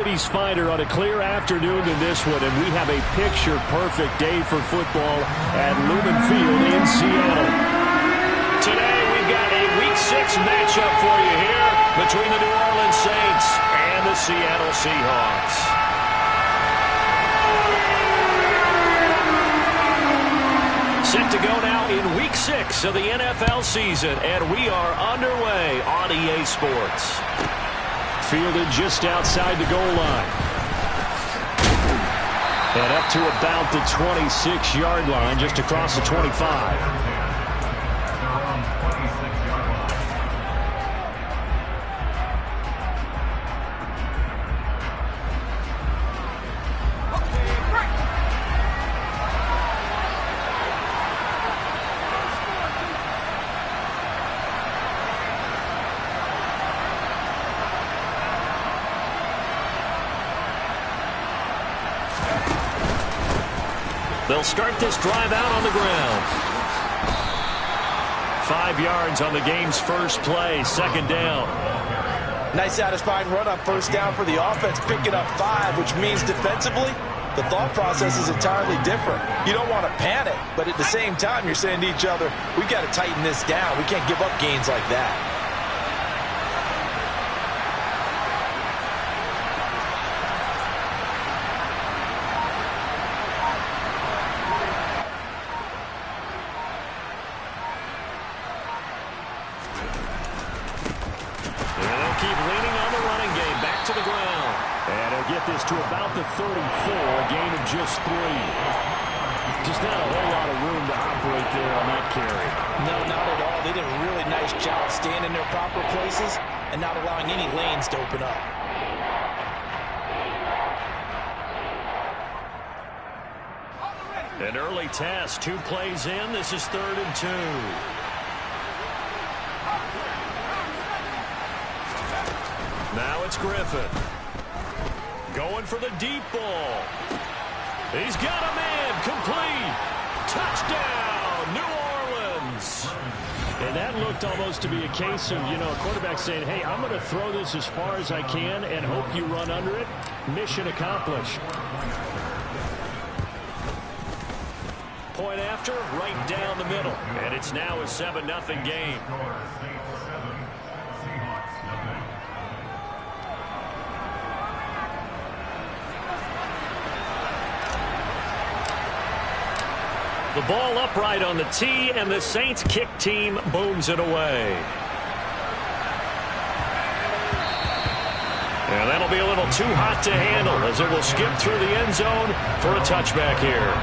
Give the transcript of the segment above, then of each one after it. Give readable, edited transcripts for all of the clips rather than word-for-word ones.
City's fighter on a clear afternoon than this one, and we have a picture-perfect day for football at Lumen Field in Seattle. Today we've got a Week 6 matchup for you here between the New Orleans Saints and the Seattle Seahawks. Set to go now in Week 6 of the NFL season, and we are underway on EA Sports. Fielded just outside the goal line. And up to about the 26-yard line, just across the 25. They'll start this drive out on the ground. 5 yards on the game's first play, second down. Nice satisfying run on first down for the offense, picking up 5, which means defensively, the thought process is entirely different. You don't want to panic, but at the same time, you're saying to each other, we've got to tighten this down. We can't give up gains like that. This to about the 34, a gain of just 3. Just not a whole lot of room to operate there on that carry. No, not at all. They did a really nice job staying in their proper places and not allowing any lanes to open up. An early test, 2 plays in. This is 3rd and 2. Now it's Griffin. Going for the deep ball. He's got a man. Complete. Touchdown, New Orleans. And that looked almost to be a case of, a quarterback saying, hey, I'm going to throw this as far as I can and hope you run under it. Mission accomplished. Point after, right down the middle. And it's now a 7-0 game. The ball upright on the tee, and the Saints kick team booms it away. And that'll be a little too hot to handle as it will skip through the end zone for a touchback here.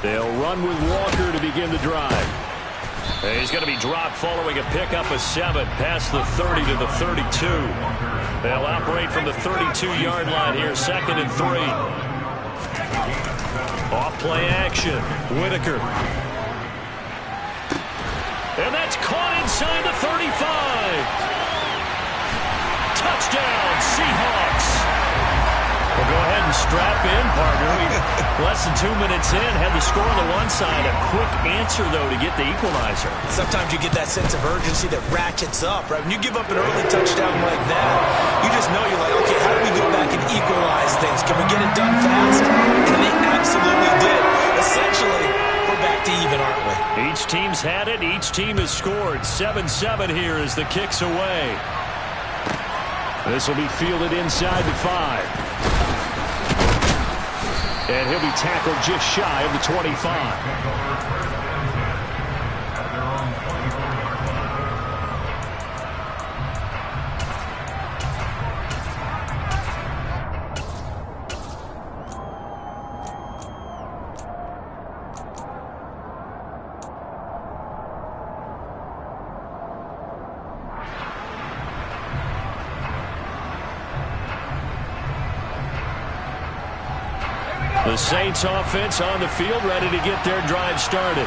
They'll run with Walker to begin the drive. He's going to be dropped following a pickup of 7 past the 30 to the 32. They'll operate from the 32-yard line here, 2nd and 3. Off-play action. Whitaker. And that's caught inside the 35. Touchdown, Seahawks. We'll go ahead and strap in, partner. Less than 2 minutes in, had the score on the one side. A quick answer, though, to get the equalizer. Sometimes you get that sense of urgency that ratchets up, right? When you give up an early touchdown like that, you just know you're like, okay, how do we go back and equalize things? Can we get it done fast? And they absolutely did. Essentially, we're back to even, aren't we? Each team's had it. Each team has scored. 7-7 here as the kick's away. This will be fielded inside the 5. And he'll be tackled just shy of the 25. The Saints offense on the field, ready to get their drive started.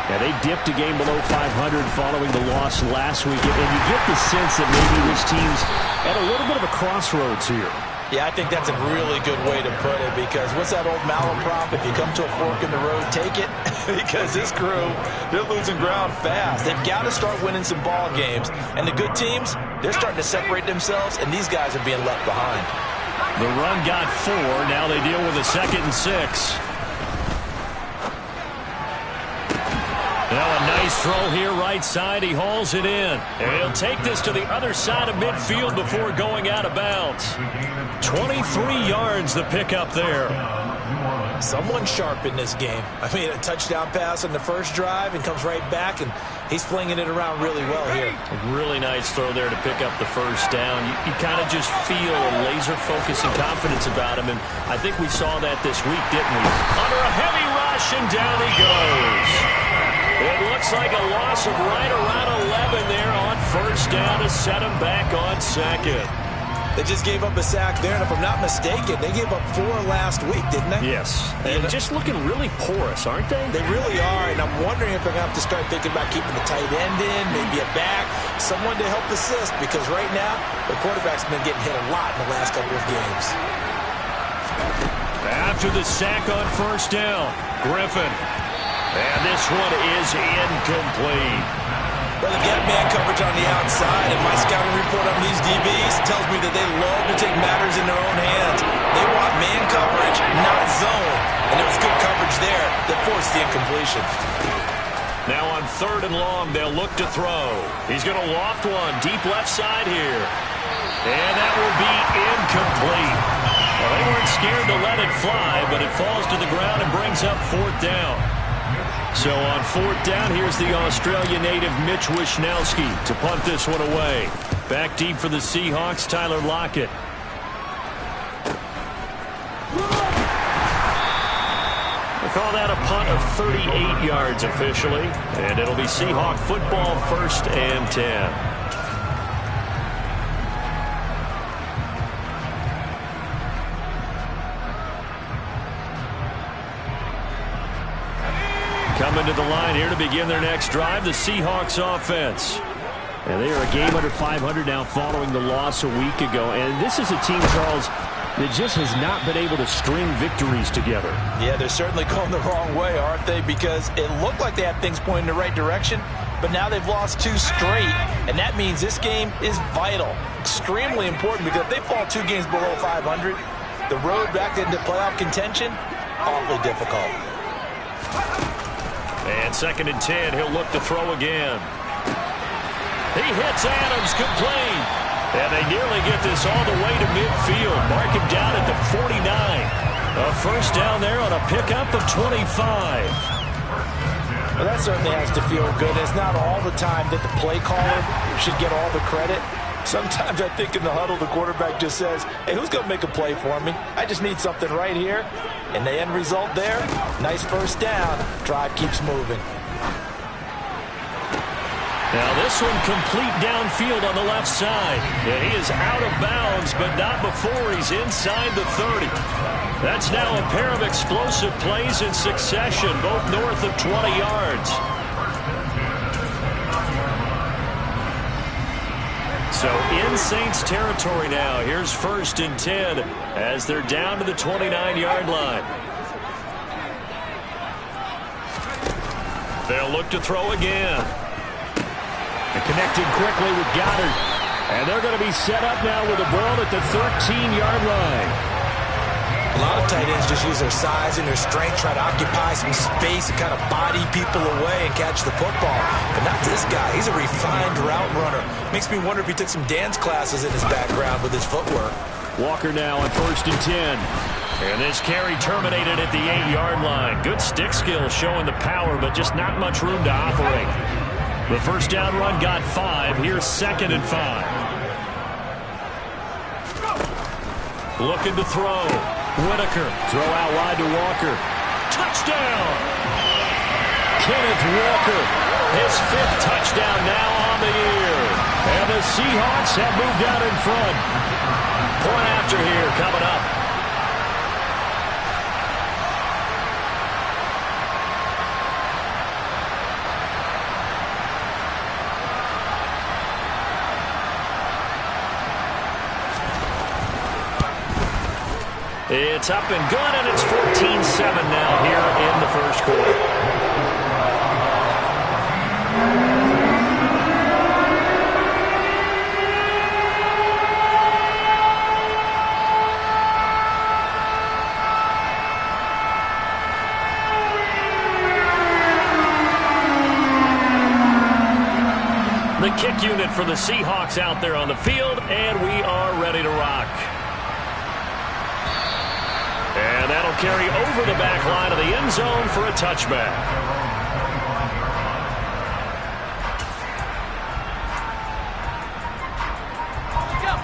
Yeah, they dipped a game below 500 following the loss last week. And you get the sense that maybe this team's at a little bit of a crossroads here. Yeah, I think that's a really good way to put it, because what's that old malaprop? If you come to a fork in the road, take it. Because this crew, they're losing ground fast. They've got to start winning some ball games. And the good teams, they're starting to separate themselves, and these guys are being left behind. The run got 4. Now they deal with a 2nd and 6. Now a nice throw here right side. He hauls it in. And he'll take this to the other side of midfield before going out of bounds. 23 yards the pickup there. Someone sharp in this game. I mean, a touchdown pass on the first drive and comes right back, and he's flinging it around really well here. A really nice throw there to pick up the first down. You kind of just feel a laser focus and confidence about him, and I think we saw that this week, didn't we? Under a heavy rush, and down he goes. It looks like a loss of right around 11 there on first down to set him back on 2nd. They just gave up a sack there, and if I'm not mistaken, they gave up 4 last week, didn't they? Yes. And just looking really porous, aren't they? They really are, and I'm wondering if they're going to have to start thinking about keeping the tight end in, maybe a back, someone to help assist, because right now, the quarterback's been getting hit a lot in the last couple of games. After the sack on first down, Griffin. And this one is incomplete. Well, they've got man coverage on the outside, and my scouting report on these DBs tells me that they love to take matters in their own hands. They want man coverage, not zone. And there was good coverage there that forced the incompletion. Now on 3rd and long, they'll look to throw. He's going to loft one deep left side here. And that will be incomplete. Well, they weren't scared to let it fly, but it falls to the ground and brings up 4th down. So on 4th down, here's the Australia native Mitch Wishnowsky to punt this one away. Back deep for the Seahawks, Tyler Lockett. They call that a punt of 38 yards officially, and it'll be Seahawk football 1st and 10. Coming to the line here to begin their next drive, the Seahawks offense. And they are a game under 500 now following the loss a week ago. And this is a team, Charles, that just has not been able to string victories together. Yeah, they're certainly going the wrong way, aren't they? Because it looked like they had things pointing in the right direction, but now they've lost 2 straight. And that means this game is vital, extremely important, because if they fall 2 games below 500, the road back into playoff contention, awfully difficult. And 2nd and 10, he'll look to throw again. He hits Adams complete. And they nearly get this all the way to midfield. Mark him down at the 49. A first down there on a pickup of 25. Well, that certainly has to feel good. It's not all the time that the play caller should get all the credit. Sometimes I think in the huddle, the quarterback just says, hey, who's going to make a play for me? I just need something right here. And the end result there, nice first down. Drive keeps moving. Now this one complete downfield on the left side. Yeah, he is out of bounds, but not before he's inside the 30. That's now a pair of explosive plays in succession, both north of 20 yards. So in Saints territory now. Here's 1st and 10 as they're down to the 29-yard line. They'll look to throw again. And connected quickly with Goddard. And they're going to be set up now with the ball at the 13-yard line. A lot of tight ends just use their size and their strength, try to occupy some space and kind of body people away and catch the football. But not this guy. He's a refined route runner. Makes me wonder if he took some dance classes in his background with his footwork. Walker now on 1st and 10. And this carry terminated at the 8-yard line. Good stick skill showing the power, but just not much room to operate. The first down run got 5. Here's 2nd and 5. Looking to throw. Whitaker, throw out wide to Walker. Touchdown! Kenneth Walker, his 5th touchdown now on the year. And the Seahawks have moved out in front. Point after here coming up. It's up and good, and it's 14-7 now here in the first quarter. The kick unit for the Seahawks out there on the field, and we are ready to rock. And that'll carry over the back line of the end zone for a touchback.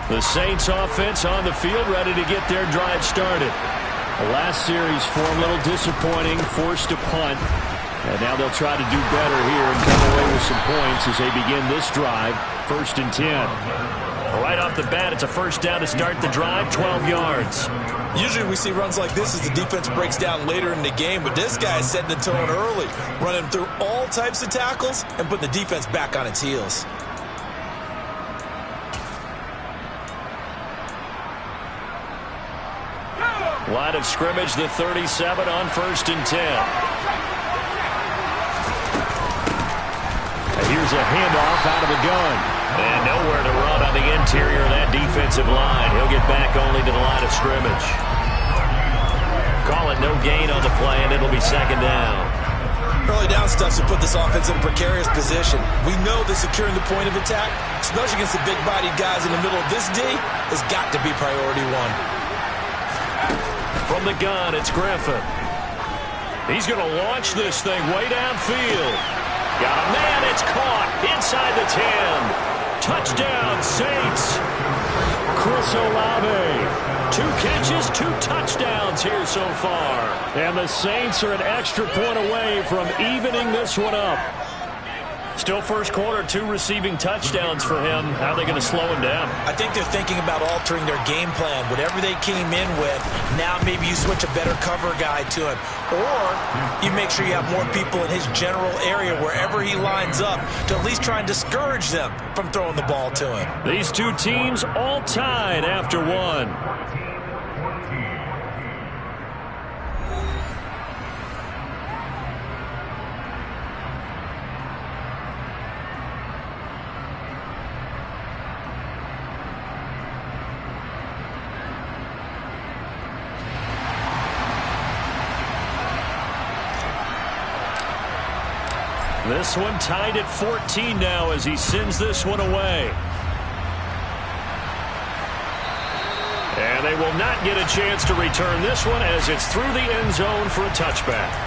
The Saints offense on the field, ready to get their drive started. The last series for a little disappointing, forced a punt. And now they'll try to do better here and come away with some points as they begin this drive, 1st and 10. Right off the bat, it's a first down to start the drive, 12 yards. Usually we see runs like this as the defense breaks down later in the game, but this guy is setting the tone early, running through all types of tackles and putting the defense back on its heels. Line of scrimmage, the 37 on 1st and 10. Here's a handoff out of the gun. And nowhere to run on the interior of that defensive line. He'll get back only to the line of scrimmage. Call it no gain on the play, and it'll be 2nd down. Early down stuff to put this offense in a precarious position. We know that securing the point of attack, especially against the big-bodied guys in the middle of this D, has got to be priority one. From the gun, it's Griffin. He's going to launch this thing way downfield. Got a man, it's caught inside the 10. Touchdown, Saints. Chris Olave. 2 catches, 2 touchdowns here so far. And the Saints are an extra point away from evening this one up. Still first quarter, 2 receiving touchdowns for him. How are they going to slow him down? I think they're thinking about altering their game plan. Whatever they came in with, now maybe you switch a better cover guy to him. Or you make sure you have more people in his general area wherever he lines up to at least try and discourage them from throwing the ball to him. These 2 teams all tied after 1. This one tied at 14 now as he sends this one away. And they will not get a chance to return this one as it's through the end zone for a touchback.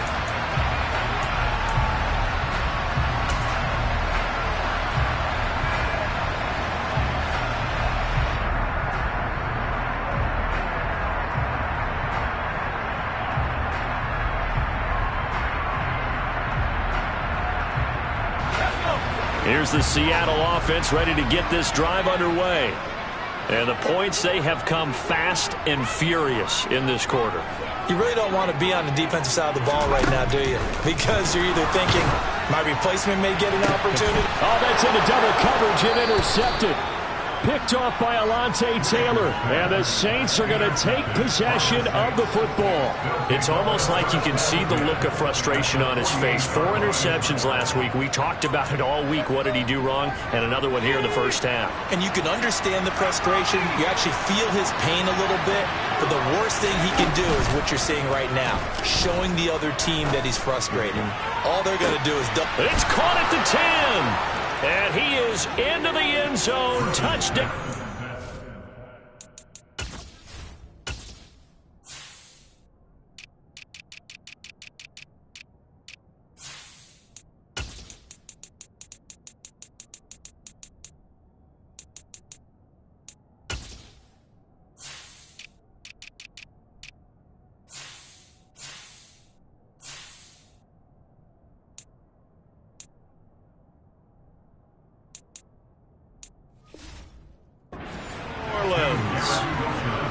Here's the Seattle offense ready to get this drive underway. And the points, they have come fast and furious in this quarter. You really don't want to be on the defensive side of the ball right now, do you? Because you're either thinking, my replacement may get an opportunity. Oh, that's into double coverage and intercepted. Picked off by Alontae Taylor. And the Saints are going to take possession of the football. It's almost like you can see the look of frustration on his face. 4 interceptions last week. We talked about it all week. What did he do wrong? And another one here in the first half. And you can understand the frustration. You actually feel his pain a little bit. But the worst thing he can do is what you're seeing right now. Showing the other team that he's frustrated. All they're going to do is... It's caught at the 10. And he is into the end zone. Touchdown.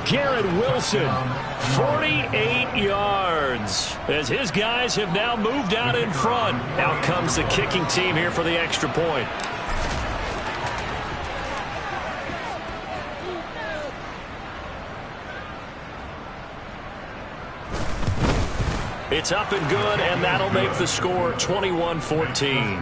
Garrett Wilson, 48 yards, as his guys have now moved out in front. Out comes the kicking team here for the extra point. It's up and good, and that'll make the score 21-14.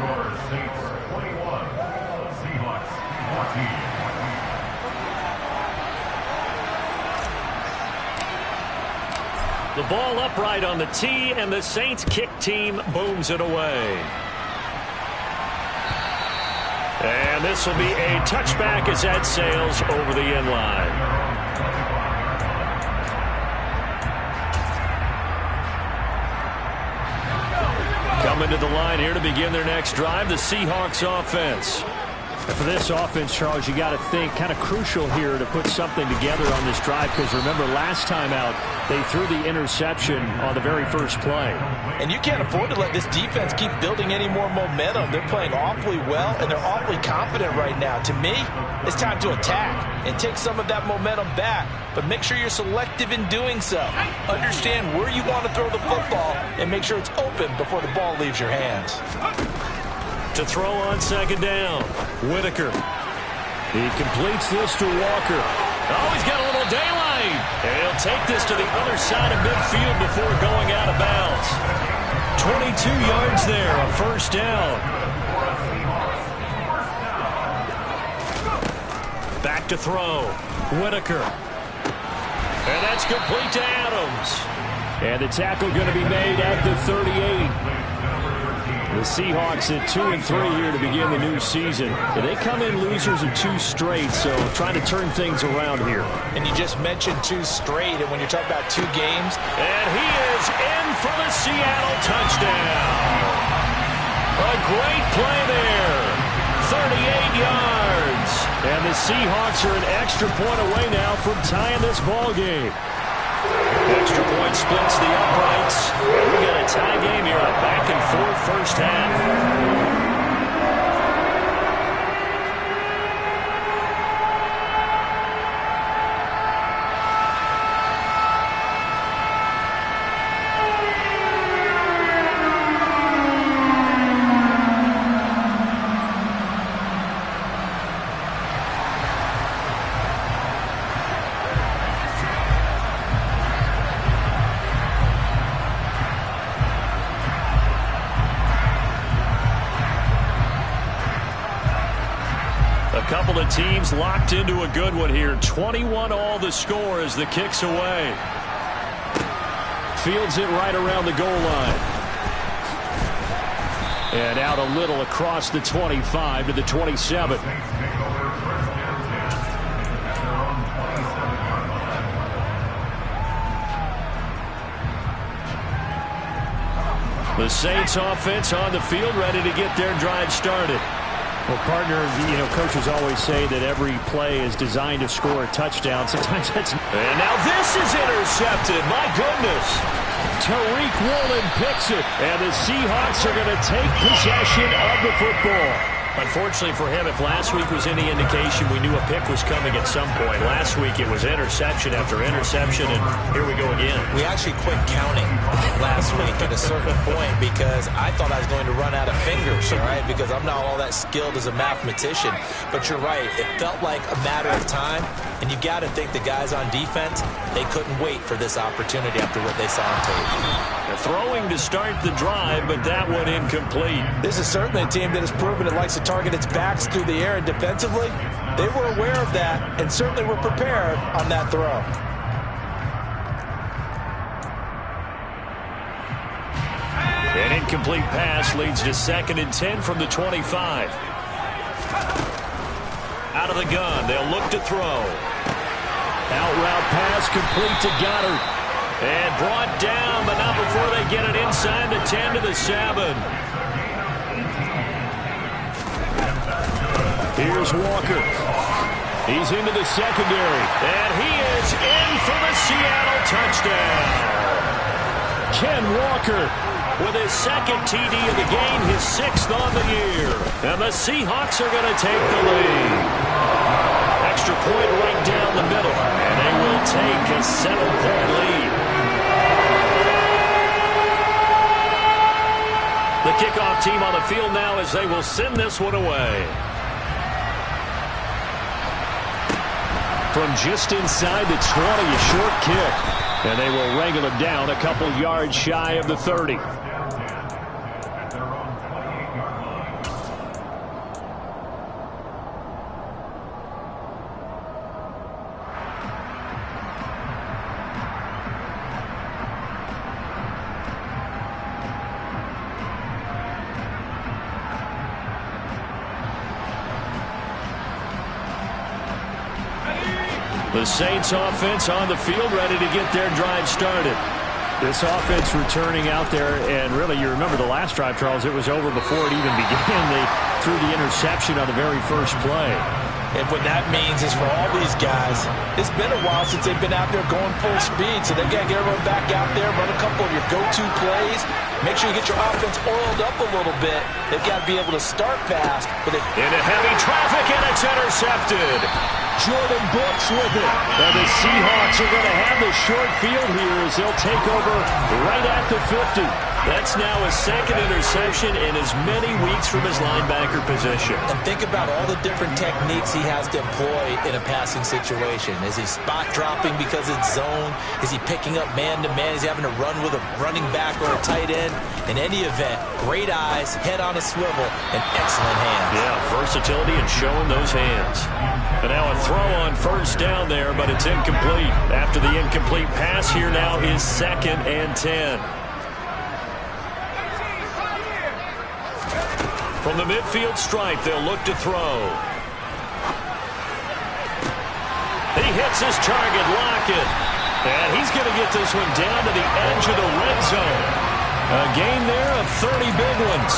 The ball upright on the tee, and the Saints kick team booms it away. And this will be a touchback as that sails over the end line. Coming to the line here to begin their next drive, the Seahawks offense. And for this offense, Charles, you got to think kind of crucial here to put something together on this drive, because remember last time out they threw the interception on the very first play. And you can't afford to let this defense keep building any more momentum. They're playing awfully well, and they're awfully confident right now. To me, it's time to attack and take some of that momentum back, but make sure you're selective in doing so. Understand where you want to throw the football and make sure it's open before the ball leaves your hands. To throw on second down, Whitaker. He completes this to Walker. Oh, he's got a little daylight. And he'll take this to the other side of midfield before going out of bounds. 22 yards there, a first down. Back to throw, Whitaker. And that's complete to Adams. And the tackle going to be made at the 38. The Seahawks at 2-3 here to begin the new season. They come in losers of 2 straight, so trying to turn things around here. And you just mentioned 2 straight, and when you're talking about 2 games. And he is in for the Seattle touchdown. A great play there. 38 yards. And the Seahawks are an extra point away now from tying this ball game. Extra point splits the uprights. We got a tie game here, a back-and-forth first half. Couple of teams locked into a good one here. 21 all the score as the kick's away. Fields it right around the goal line. And out a little across the 25 to the 27. The Saints offense on the field, ready to get their drive started. Well, partner, coaches always say that every play is designed to score a touchdown. Sometimes that's... And now this is intercepted. My goodness. Tariq Woolen picks it. And the Seahawks are going to take possession of the football. Unfortunately for him, if last week was any indication, we knew a pick was coming at some point. Last week it was interception after interception, and here we go again. We actually quit counting last week at a certain point because I thought I was going to run out of fingers, all right, because I'm not all that skilled as a mathematician. But you're right. It felt like a matter of time, and you got to think the guys on defense, they couldn't wait for this opportunity after what they saw on tape. Throwing to start the drive, but that one incomplete. This is certainly a team that has proven it likes to target its backs through the air, and defensively, they were aware of that and certainly were prepared on that throw. An incomplete pass leads to 2nd and 10 from the 25. Out of the gun, they'll look to throw. Out route pass complete to Goddard. And brought down, but not before they get it inside the 10 to the 7. Here's Walker. He's into the secondary. And he is in for the Seattle touchdown. Ken Walker with his 2nd TD of the game, his 6th on the year. And the Seahawks are going to take the lead. Extra point right down the middle. And they will take a 7-point lead. The kickoff team on the field now as they will send this one away. From just inside the 20, a short kick. And they will wrangle him down a couple yards shy of the 30. The Saints offense on the field, ready to get their drive started. This offense returning out there, and really, you remember the last drive, Charles, it was over before it even began. They threw the interception on the very first play. And what that means is for all these guys, it's been a while since they've been out there going full speed, so they've got to get everyone back out there, run a couple of your go-to plays, make sure you get your offense oiled up a little bit. They've got to be able to start fast. But into heavy traffic, and it's intercepted. Jordan Brooks with it. And the Seahawks are going to have the short field here as they'll take over right at the 50. That's now his second interception in as many weeks from his linebacker position. And think about all the different techniques he has to employ in a passing situation. Is he spot dropping because it's zone? Is he picking up man-to-man? Is he having to run with a running back or a tight end? In any event, great eyes, head on a swivel, and excellent hands. Yeah, versatility and showing those hands. But now a throw on first down there, but it's incomplete. After the incomplete pass, here now is 2nd and 10. From the midfield stripe, they'll look to throw. He hits his target, Lockett. And he's going to get this one down to the edge of the red zone. A gain there of 30 big ones.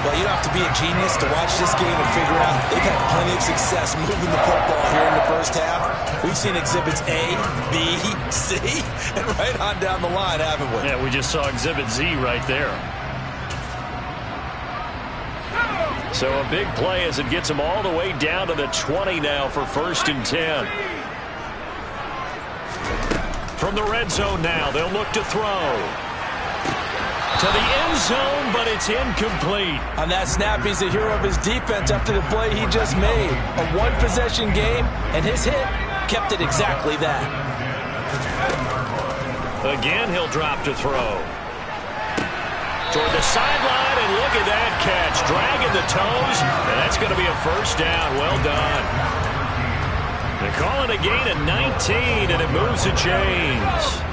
Well, you don't have to be a genius to watch this game and figure out they've had plenty of success moving the football here in the first half. We've seen exhibits A, B, C, and right on down the line, haven't we? Yeah, we just saw exhibit Z right there. So a big play as it gets them all the way down to the 20 now for 1st and 10. From the red zone now, they'll look to throw. To the end zone, but it's incomplete. On that snap, he's the hero of his defense after the play he just made. A one-possession game, and his hit kept it exactly that. Again, he'll drop to throw. Toward the sideline, and look at that catch. Dragging the toes, and that's going to be a first down. Well done. They call it a gain of 19, and it moves the chains.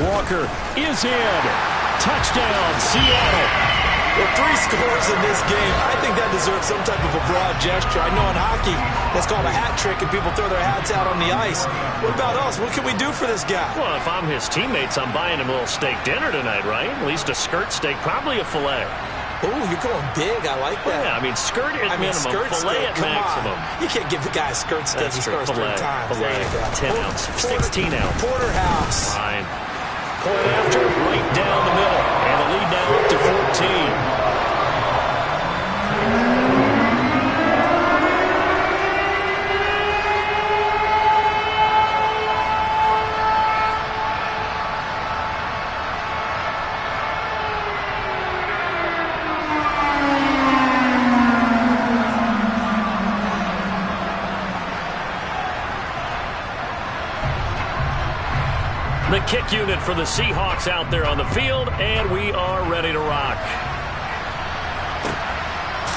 Walker is in. Touchdown, Seattle. With 3 scores in this game, I think that deserves some type of a broad gesture. I know in hockey, that's called a hat trick, and people throw their hats out on the ice. What about us? What can we do for this guy? Well, if I'm his teammates, I'm buying him a little steak dinner tonight, right? At least a skirt steak, probably a filet. Ooh, you're going big. I like that. Yeah, I mean, skirt at minimum, filet at maximum. You can't give the guy a skirt steak. He scores 3 times. Filet, 10 ounce, 16 ounce. Porterhouse. Fine. Point after, right down the middle. And the lead now up to 14. The kick unit for the Seahawks out there on the field, and we are ready to rock.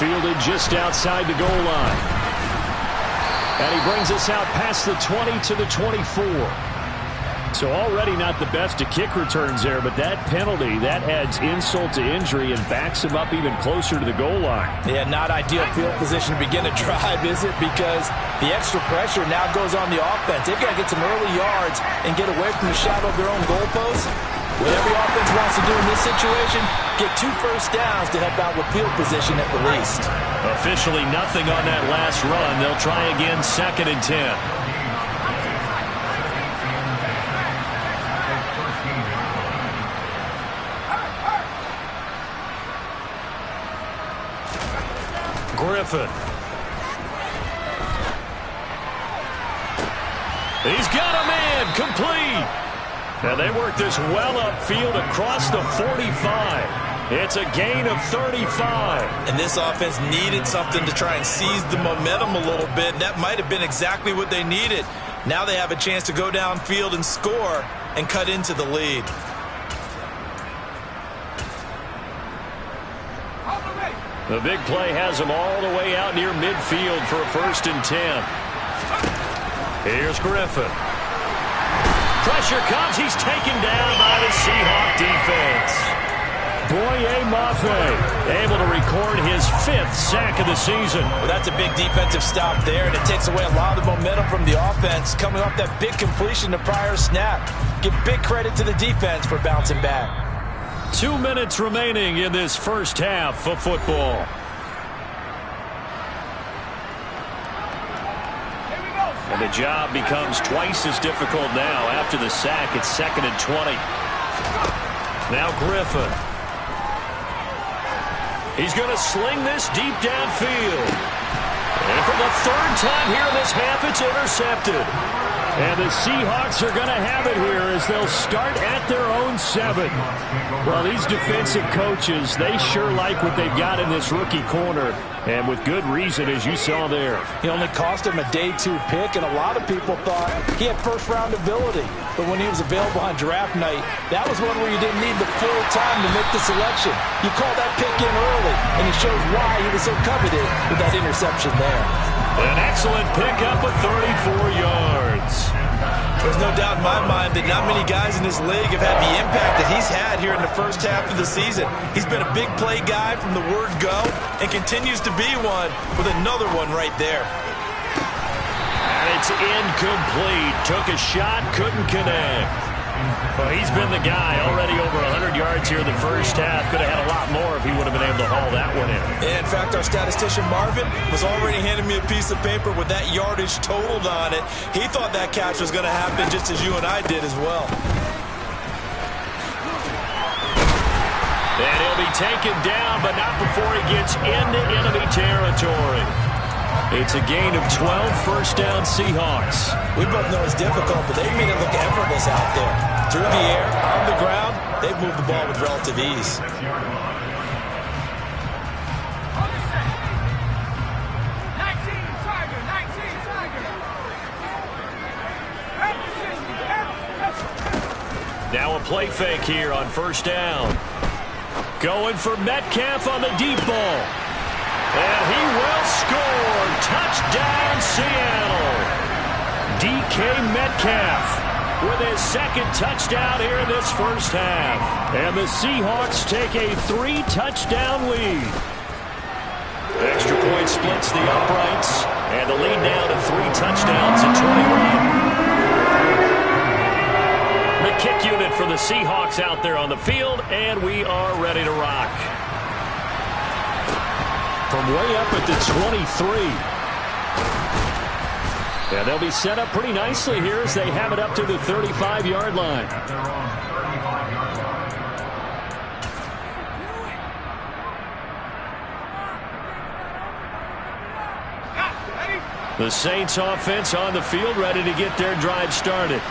Fielded just outside the goal line. And he brings us out past the 20 to the 24. So already not the best of kick returns there, but that penalty, that adds insult to injury and backs him up even closer to the goal line. Yeah, not ideal field position to begin a drive, is it? Because the extra pressure now goes on the offense. They've got to get some early yards and get away from the shadow of their own goalposts. What every offense wants to do in this situation, get 2 first downs to help out with field position at the least. Officially nothing on that last run. They'll try again 2nd and 10. Griffin. He's got a man, complete. Now they work this well upfield across the 45. It's a gain of 35. And this offense needed something to try and seize the momentum a little bit, and that might have been exactly what they needed. Now they have a chance to go downfield and score and cut into the lead. The big play has him all the way out near midfield for a 1st and 10. Here's Griffin. Pressure comes. He's taken down by the Seahawk defense. Boye Mafe able to record his 5th sack of the season. Well, that's a big defensive stop there, and it takes away a lot of the momentum from the offense coming off that big completion the prior snap. Give big credit to the defense for bouncing back. 2 minutes remaining in this first half of football. And the job becomes twice as difficult now. After the sack, it's 2nd and 20. Now Griffin. He's going to sling this deep downfield. And for the 3rd time here in this half, it's intercepted. And the Seahawks are going to have it here as they'll start at their own 7. Well, these defensive coaches, they sure like what they've got in this rookie corner. And with good reason, as you saw there. He only cost him a day 2 pick, and a lot of people thought he had first-round ability. But when he was available on draft night, that was one where you didn't need the full time to make the selection. You called that pick in early, and it shows why he was so coveted with that interception there. An excellent pickup of 34 yards. There's no doubt in my mind that not many guys in this league have had the impact that he's had here in the first half of the season. He's been a big play guy from the word go and continues to be one with another one right there. And it's incomplete. Took a shot, couldn't connect. Well, he's been the guy already over 100 yards here in the first half. Could have had a lot more if he would have been able to haul that one in. In fact, our statistician Marvin was already handing me a piece of paper with that yardage totaled on it. He thought that catch was going to happen just as you and I did as well. And he'll be taken down, but not before he gets into enemy territory. It's a gain of 12, 1st down Seahawks. We both know it's difficult, but they've made it look effortless out there. Through the air, on the ground, they've moved the ball with relative ease. Now a play fake here on 1st down. Going for Metcalf on the deep ball. And he will score. Touchdown, Seattle. DK Metcalf with his 2nd touchdown here in this first half. And the Seahawks take a 3-touchdown lead. Extra point splits the uprights. And the lead now to 3 touchdowns at 21. The kick unit for the Seahawks out there on the field. And we are ready to rock. From way up at the 23. Yeah, they'll be set up pretty nicely here as they have it up to the 35-yard line. The Saints offense on the field ready to get their drive started.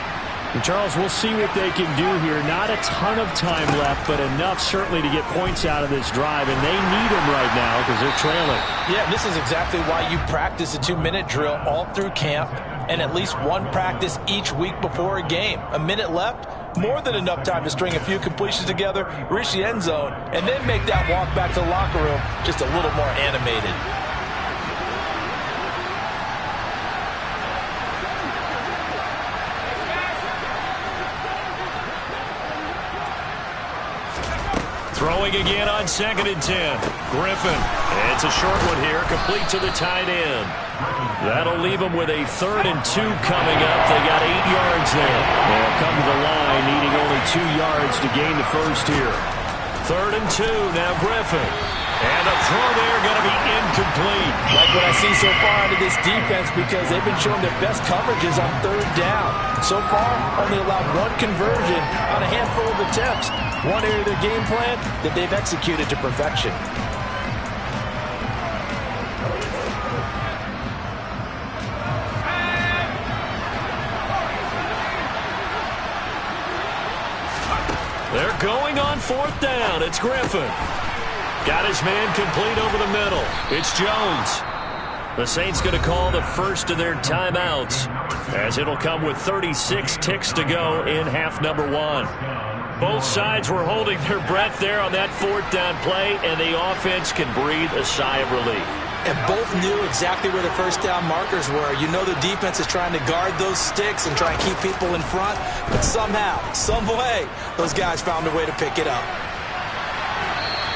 And Charles, we'll see what they can do here. Not a ton of time left, but enough certainly to get points out of this drive, and they need them right now because they're trailing. Yeah, this is exactly why you practice a 2-minute drill all through camp and at least one practice each week before a game. A minute left, more than enough time to string a few completions together, reach the end zone, and then make that walk back to the locker room just a little more animated. Throwing again on 2nd and 10. Griffin. It's a short one here, complete to the tight end. That'll leave them with a 3rd and 2 coming up. They got 8 yards there. They'll come to the line, needing only 2 yards to gain the first here. 3rd and 2, now Griffin. And a throw there going to be incomplete. Like what I see so far out of this defense because they've been showing their best coverages on 3rd down. So far, only allowed 1 conversion on a handful of attempts. One area of their game plan that they've executed to perfection. They're going on 4th down. It's Griffin. Got his man complete over the middle. It's Jones. The Saints going to call the first of their timeouts, as it'll come with 36 ticks to go in half number 1. Both sides were holding their breath there on that 4th down play, and the offense can breathe a sigh of relief. And both knew exactly where the first down markers were. You know the defense is trying to guard those sticks and try and keep people in front, but somehow, some way, those guys found a way to pick it up.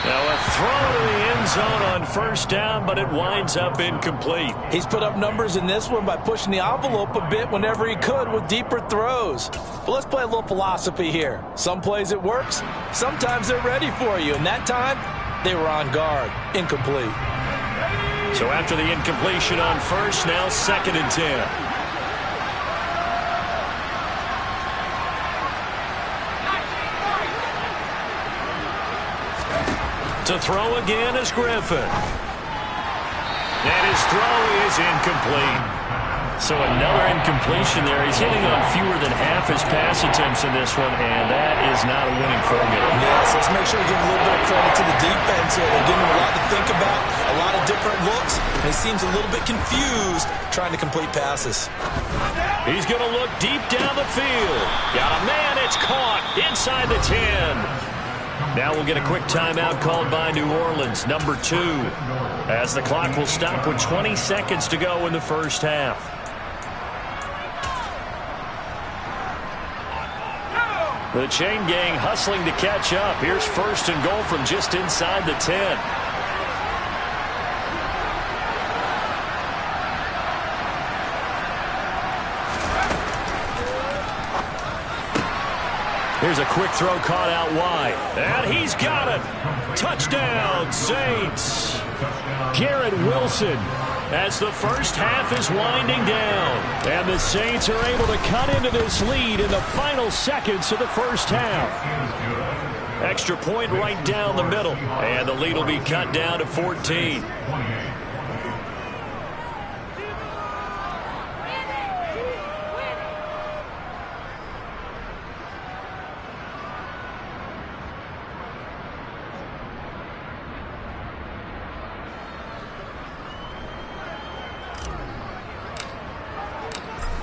Now a throw to the end zone on 1st down, but it winds up incomplete. He's put up numbers in this one by pushing the envelope a bit whenever he could with deeper throws. But let's play a little philosophy here. Some plays it works, sometimes they're ready for you, and that time they were on guard. Incomplete. So after the incompletion on 1st, now 2nd and 10. To throw again is Griffin. And his throw is incomplete. So another incompletion there. He's hitting on fewer than half his pass attempts in this one, and that is not a winning formula. Yes, let's make sure we give a little bit of credit to the defense here. They're giving him a lot to think about, a lot of different looks, and he seems a little bit confused trying to complete passes. He's going to look deep down the field. Got a man, it's caught inside the 10. Now we'll get a quick timeout called by New Orleans, number 2, as the clock will stop with 20 seconds to go in the first half. The chain gang hustling to catch up. Here's 1st and goal from just inside the 10. Here's a quick throw caught out wide. And he's got it. Touchdown, Saints. Garrett Wilson, as the first half is winding down. And the Saints are able to cut into this lead in the final seconds of the first half. Extra point right down the middle. And the lead will be cut down to 14.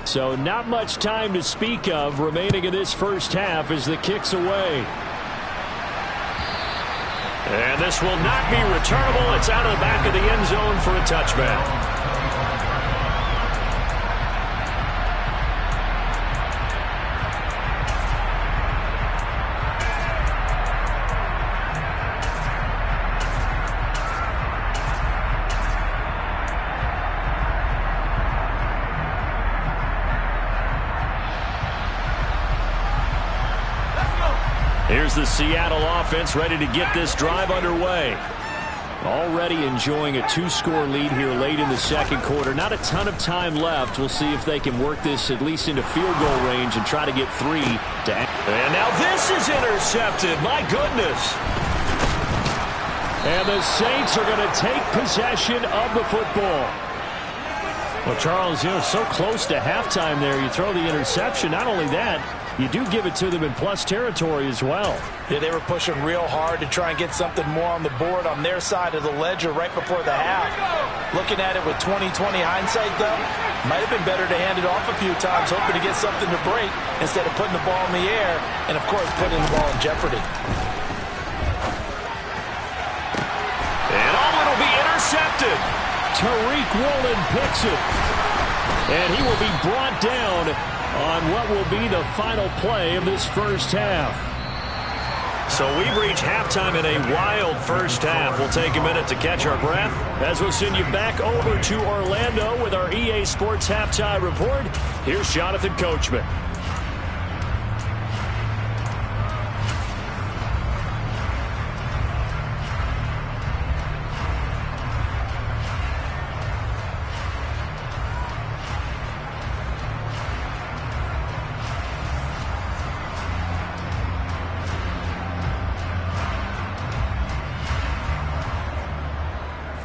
So not much time to speak of remaining in this first half as the kick's away. And this will not be returnable. It's out of the back of the end zone for a touchback. Here's the Seattle offense ready to get this drive underway. Already enjoying a 2-score lead here late in the second quarter. Not a ton of time left. We'll see if they can work this at least into field goal range and try to get 3 to end. And now this is intercepted. My goodness. And the Saints are going to take possession of the football. Well, Charles, so close to halftime there. You throw the interception. Not only that, you do give it to them in plus territory as well. Yeah, they were pushing real hard to try and get something more on the board on their side of the ledger right before the half. Looking at it with 20/20 hindsight, though, might have been better to hand it off a few times, hoping to get something to break instead of putting the ball in the air and, of course, putting the ball in jeopardy. And it'll be intercepted. Tariq Woolen picks it. And he will be brought down on what will be the final play of this first half. So we've reached halftime in a wild first half. We'll take a minute to catch our breath as we'll send you back over to Orlando with our EA Sports Halftime Report. Here's Jonathan Coachman.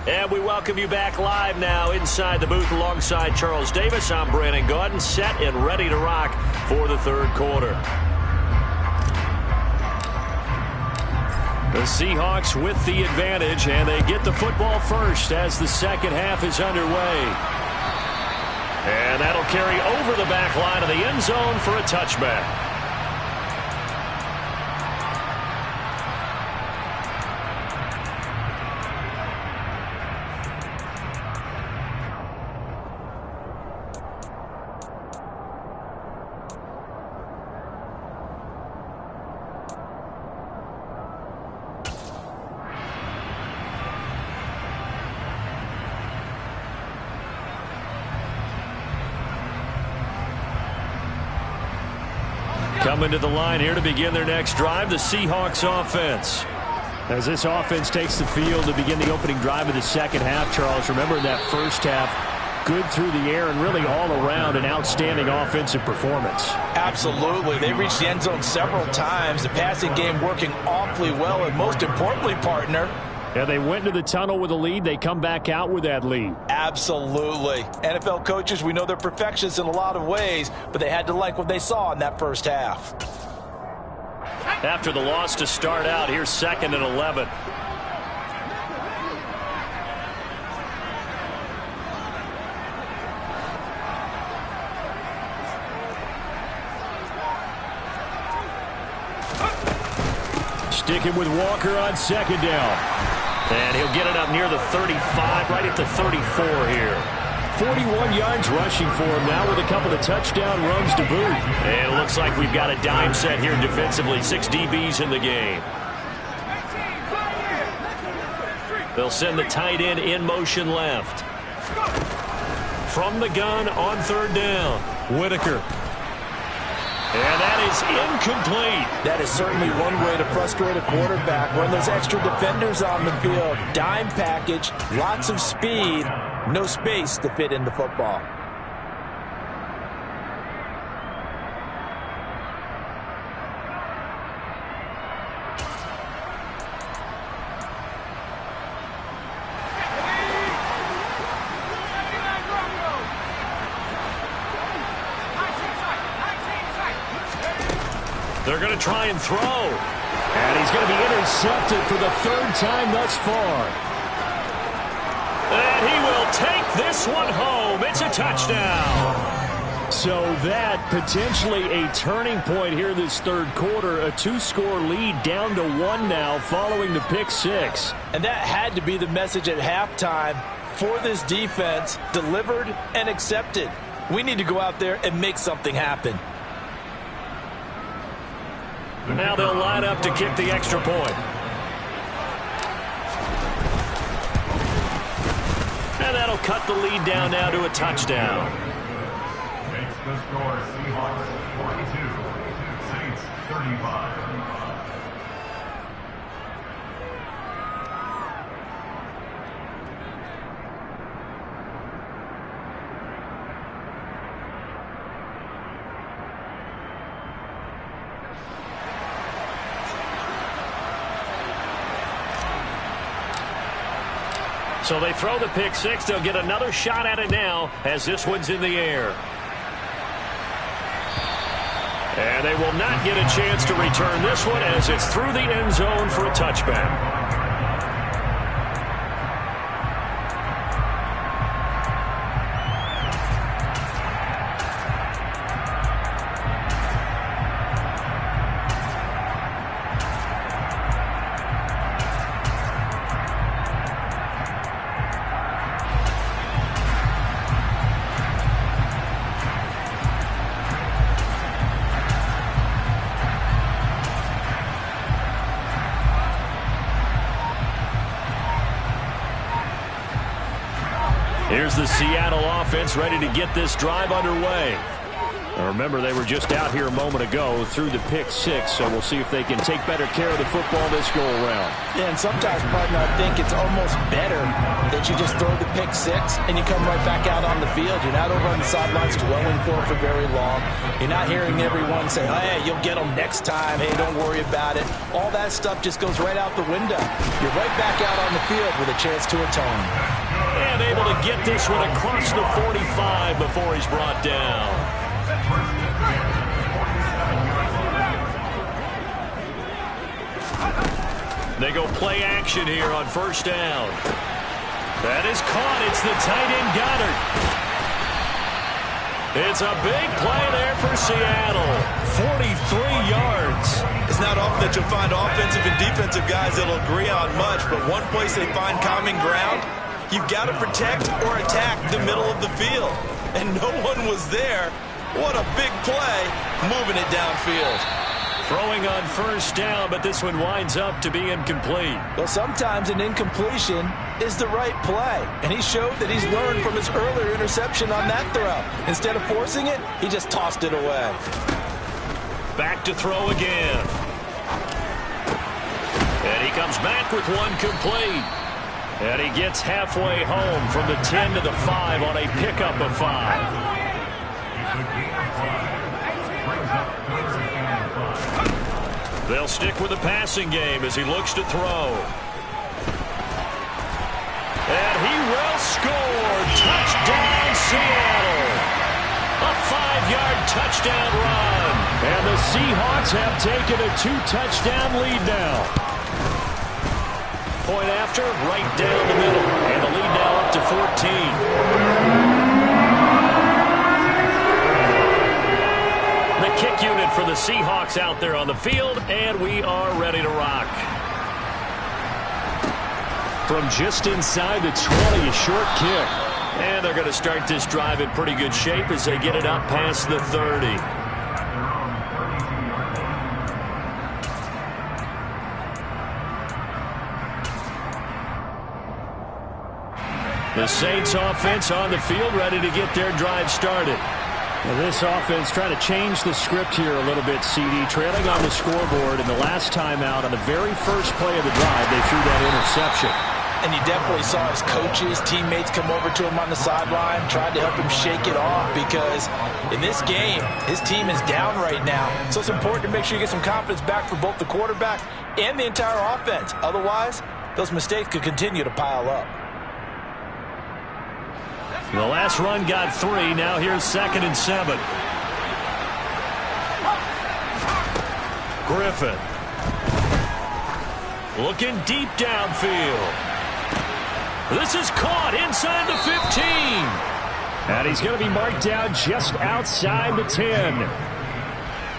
And we welcome you back live now inside the booth alongside Charles Davis. I'm Brandon Gaudin, set and ready to rock for the third quarter. The Seahawks with the advantage, and they get the football first as the second half is underway. And that'll carry over the back line of the end zone for a touchback. Coming to the line here to begin their next drive, the Seahawks offense. As this offense takes the field to begin the opening drive of the second half, Charles, remember in that first half, good through the air and really all around an outstanding offensive performance. Absolutely. They reached the end zone several times. The passing game working awfully well, and most importantly, partner, yeah, they went into the tunnel with a lead. They come back out with that lead. Absolutely. NFL coaches, we know they're perfectionists in a lot of ways, but they had to like what they saw in that first half. After the loss to start out, here's 2nd and 11. Sticking with Walker on 2nd down. And he'll get it up near the 35, right at the 34 here. 41 yards rushing for him now with a couple of touchdown runs to boot. And it looks like we've got a dime set here defensively. 6 DBs in the game. They'll send the tight end in motion left. From the gun on 3rd down, Whitaker. And that is incomplete. That is certainly one way to frustrate a quarterback. Run those extra defenders on the field. Dime package, lots of speed, no space to fit in the football. They're going to try and throw. And he's going to be intercepted for the 3rd time thus far. And he will take this one home. It's a touchdown. So that potentially a turning point here this 3rd quarter. A 2-score lead down to 1 now following the pick 6. And that had to be the message at halftime for this defense. Delivered and accepted. We need to go out there and make something happen. Now they'll line up to kick the extra point. And that'll cut the lead down now to a touchdown. Makes the score Seahawks 42, Saints 35. So they throw the pick 6. They'll get another shot at it now as this one's in the air. And they will not get a chance to return this one as it's through the end zone for a touchback. Here's the Seattle offense ready to get this drive underway. Now remember, they were just out here a moment ago through the pick 6, so we'll see if they can take better care of the football this go around. Yeah, and sometimes, partner, I think it's almost better that you just throw the pick 6 and you come right back out on the field. You're not over on the sidelines dwelling for very long. You're not hearing everyone say, hey, you'll get them next time. Hey, don't worry about it. All that stuff just goes right out the window. You're right back out on the field with a chance to atone. And able to get this one across the 45 before he's brought down. They go play action here on first down. That is caught. It's the tight end Goddard. It's a big play there for Seattle. 43 yards. It's not often that you'll find offensive and defensive guys that'll agree on much, but one place they find common ground, you've got to protect or attack the middle of the field. And no one was there. What a big play, moving it downfield. Throwing on first down, but this one winds up to be incomplete. Well, sometimes an incompletion is the right play, and he showed that he's learned from his earlier interception on that throw. Instead of forcing it, he just tossed it away. Back to throw again. And he comes back with one complete. And he gets halfway home from the 10 to the 5 on a pickup of 5. They'll stick with the passing game as he looks to throw. And he will score. Touchdown, Seattle. A 5-yard touchdown run. And the Seahawks have taken a 2-touchdown lead now. Point after, right down the middle. And the lead now up to 14. The kick unit for the Seahawks out there on the field, and we are ready to rock. From just inside the 20, a short kick. And they're going to start this drive in pretty good shape as they get it up past the 30. The Saints offense on the field, ready to get their drive started. Well, this offense trying to change the script here a little bit, CD. Trailing on the scoreboard, and the last time out on the very first play of the drive, they threw that interception. And you definitely saw his coaches, teammates come over to him on the sideline, tried to help him shake it off, because in this game, his team is down right now. So it's important to make sure you get some confidence back for both the quarterback and the entire offense. Otherwise, those mistakes could continue to pile up. The last run got 3. Now here's 2nd and 7. Griffin. Looking deep downfield. This is caught inside the 15. And he's going to be marked down just outside the 10.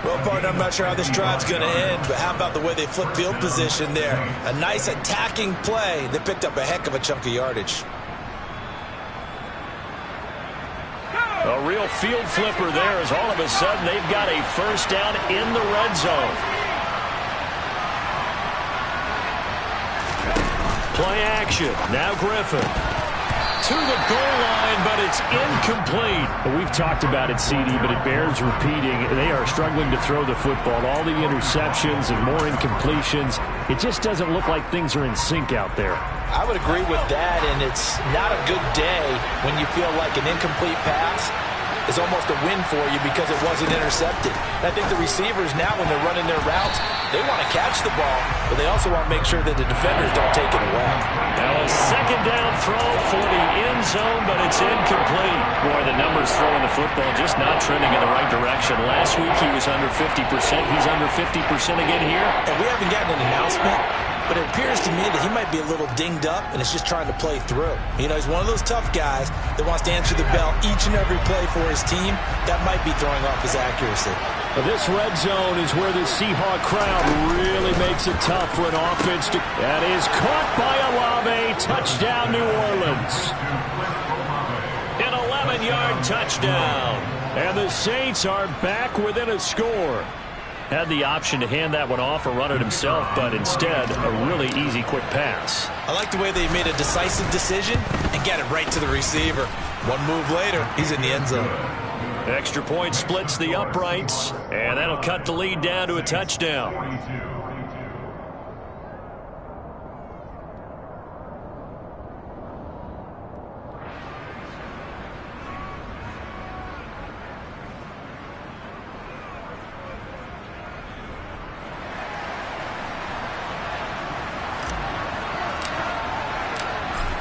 Well, partner, I'm not sure how this drive's going to end, but how about the way they flip field position there? A nice attacking play that picked up a heck of a chunk of yardage. A real field flipper there as all of a sudden they've got a first down in the red zone. Play action. Now Griffin. To the goal line, but it's incomplete. Well, we've talked about it, CD, but it bears repeating. They are struggling to throw the football. All the interceptions and more incompletions. It just doesn't look like things are in sync out there. I would agree with that, and it's not a good day when you feel like an incomplete pass is almost a win for you because it wasn't intercepted. And I think the receivers now, when they're running their routes, they want to catch the ball, but they also want to make sure that the defenders don't take it away. Now a 2nd down throw for the end zone, but it's incomplete. Boy, the numbers throwing the football just not trending in the right direction. Last week he was under 50%. He's under 50% again here. And we haven't gotten an announcement, but it appears to me that he might be a little dinged up and is just trying to play through. You know, he's one of those tough guys that wants to answer the bell each and every play for his team. That might be throwing off his accuracy. Well, this red zone is where the Seahawk crowd really makes it tough for an offense to... That is caught by Olave. Touchdown, New Orleans. An 11-yard touchdown. And the Saints are back within a score. Had the option to hand that one off or run it himself, but instead, a really easy, quick pass. I like the way they made a decisive decision and got it right to the receiver. One move later, he's in the end zone. Extra point splits the uprights, and that'll cut the lead down to a touchdown.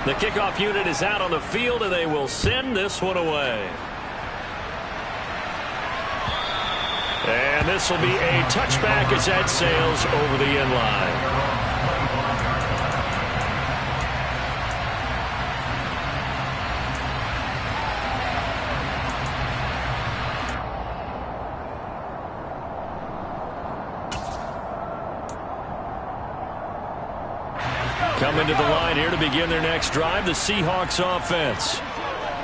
The kickoff unit is out on the field, and they will send this one away. And this will be a touchback as that sails over the end line. Coming to the line here to begin their next drive, the Seahawks offense.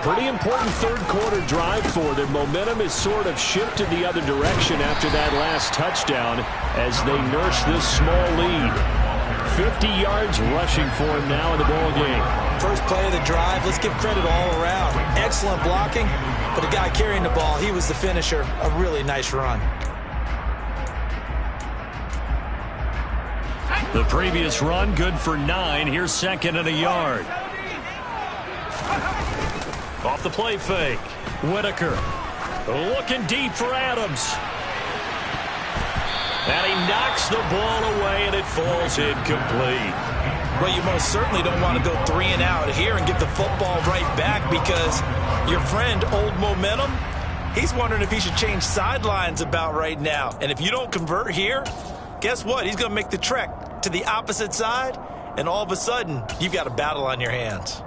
Pretty important third-quarter drive for them. Momentum is sort of shifted the other direction after that last touchdown as they nurse this small lead. 50 yards rushing for him now in the ball game. First play of the drive, let's give credit all around. Excellent blocking, but the guy carrying the ball, he was the finisher. A really nice run. The previous run, good for 9. Here's second and a yard. Off the play fake. Whitaker looking deep for Adams. And he knocks the ball away, and it falls incomplete. Well, you most certainly don't want to go 3 and out here and get the football right back because your friend, Old Momentum, he's wondering if he should change sidelines about right now. And if you don't convert here, guess what? He's going to make the trek to the opposite side, and all of a sudden, you've got a battle on your hands.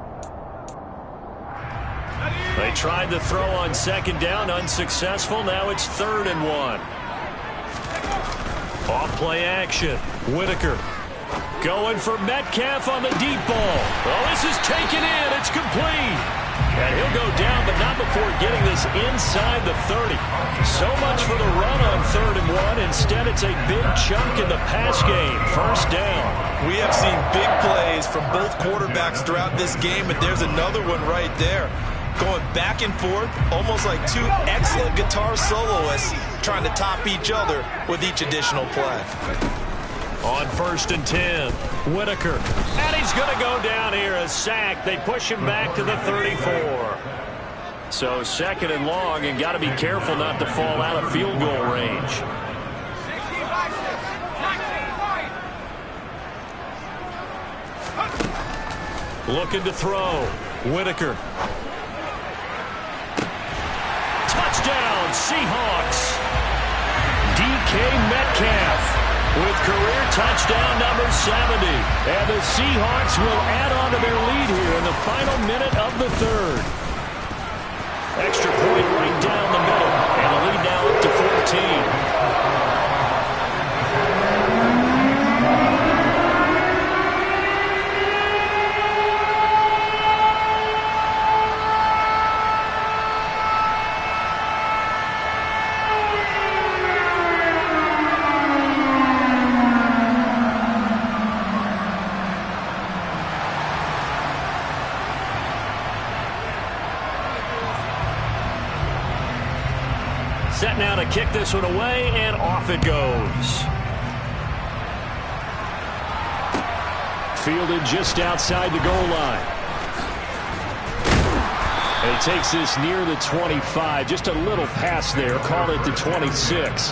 They tried to throw on second down, unsuccessful. Now it's 3rd and 1. Off-play action. Whitaker going for Metcalf on the deep ball. Oh, this is taken in. It's complete. And he'll go down, but not before getting this inside the 30. So much for the run on 3rd and 1. Instead, it's a big chunk in the pass game. First down. We have seen big plays from both quarterbacks throughout this game, and there's another one right there. Going back and forth, almost like two excellent guitar soloists trying to top each other with each additional play. On 1st and 10, Whitaker. And he's going to go down here, a sack. They push him back to the 34. So 2nd and long, and got to be careful not to fall out of field goal range. Looking to throw. Whitaker. Touchdown, Seahawks. DK Metcalf with career touchdown number 70. And the Seahawks will add on to their lead here in the final minute of the 3rd. Extra point right down the middle. And the lead now up to 14. Set now to kick this one away, and off it goes. Fielded just outside the goal line. And he takes this near the 25. Just a little pass there. Call it the 26.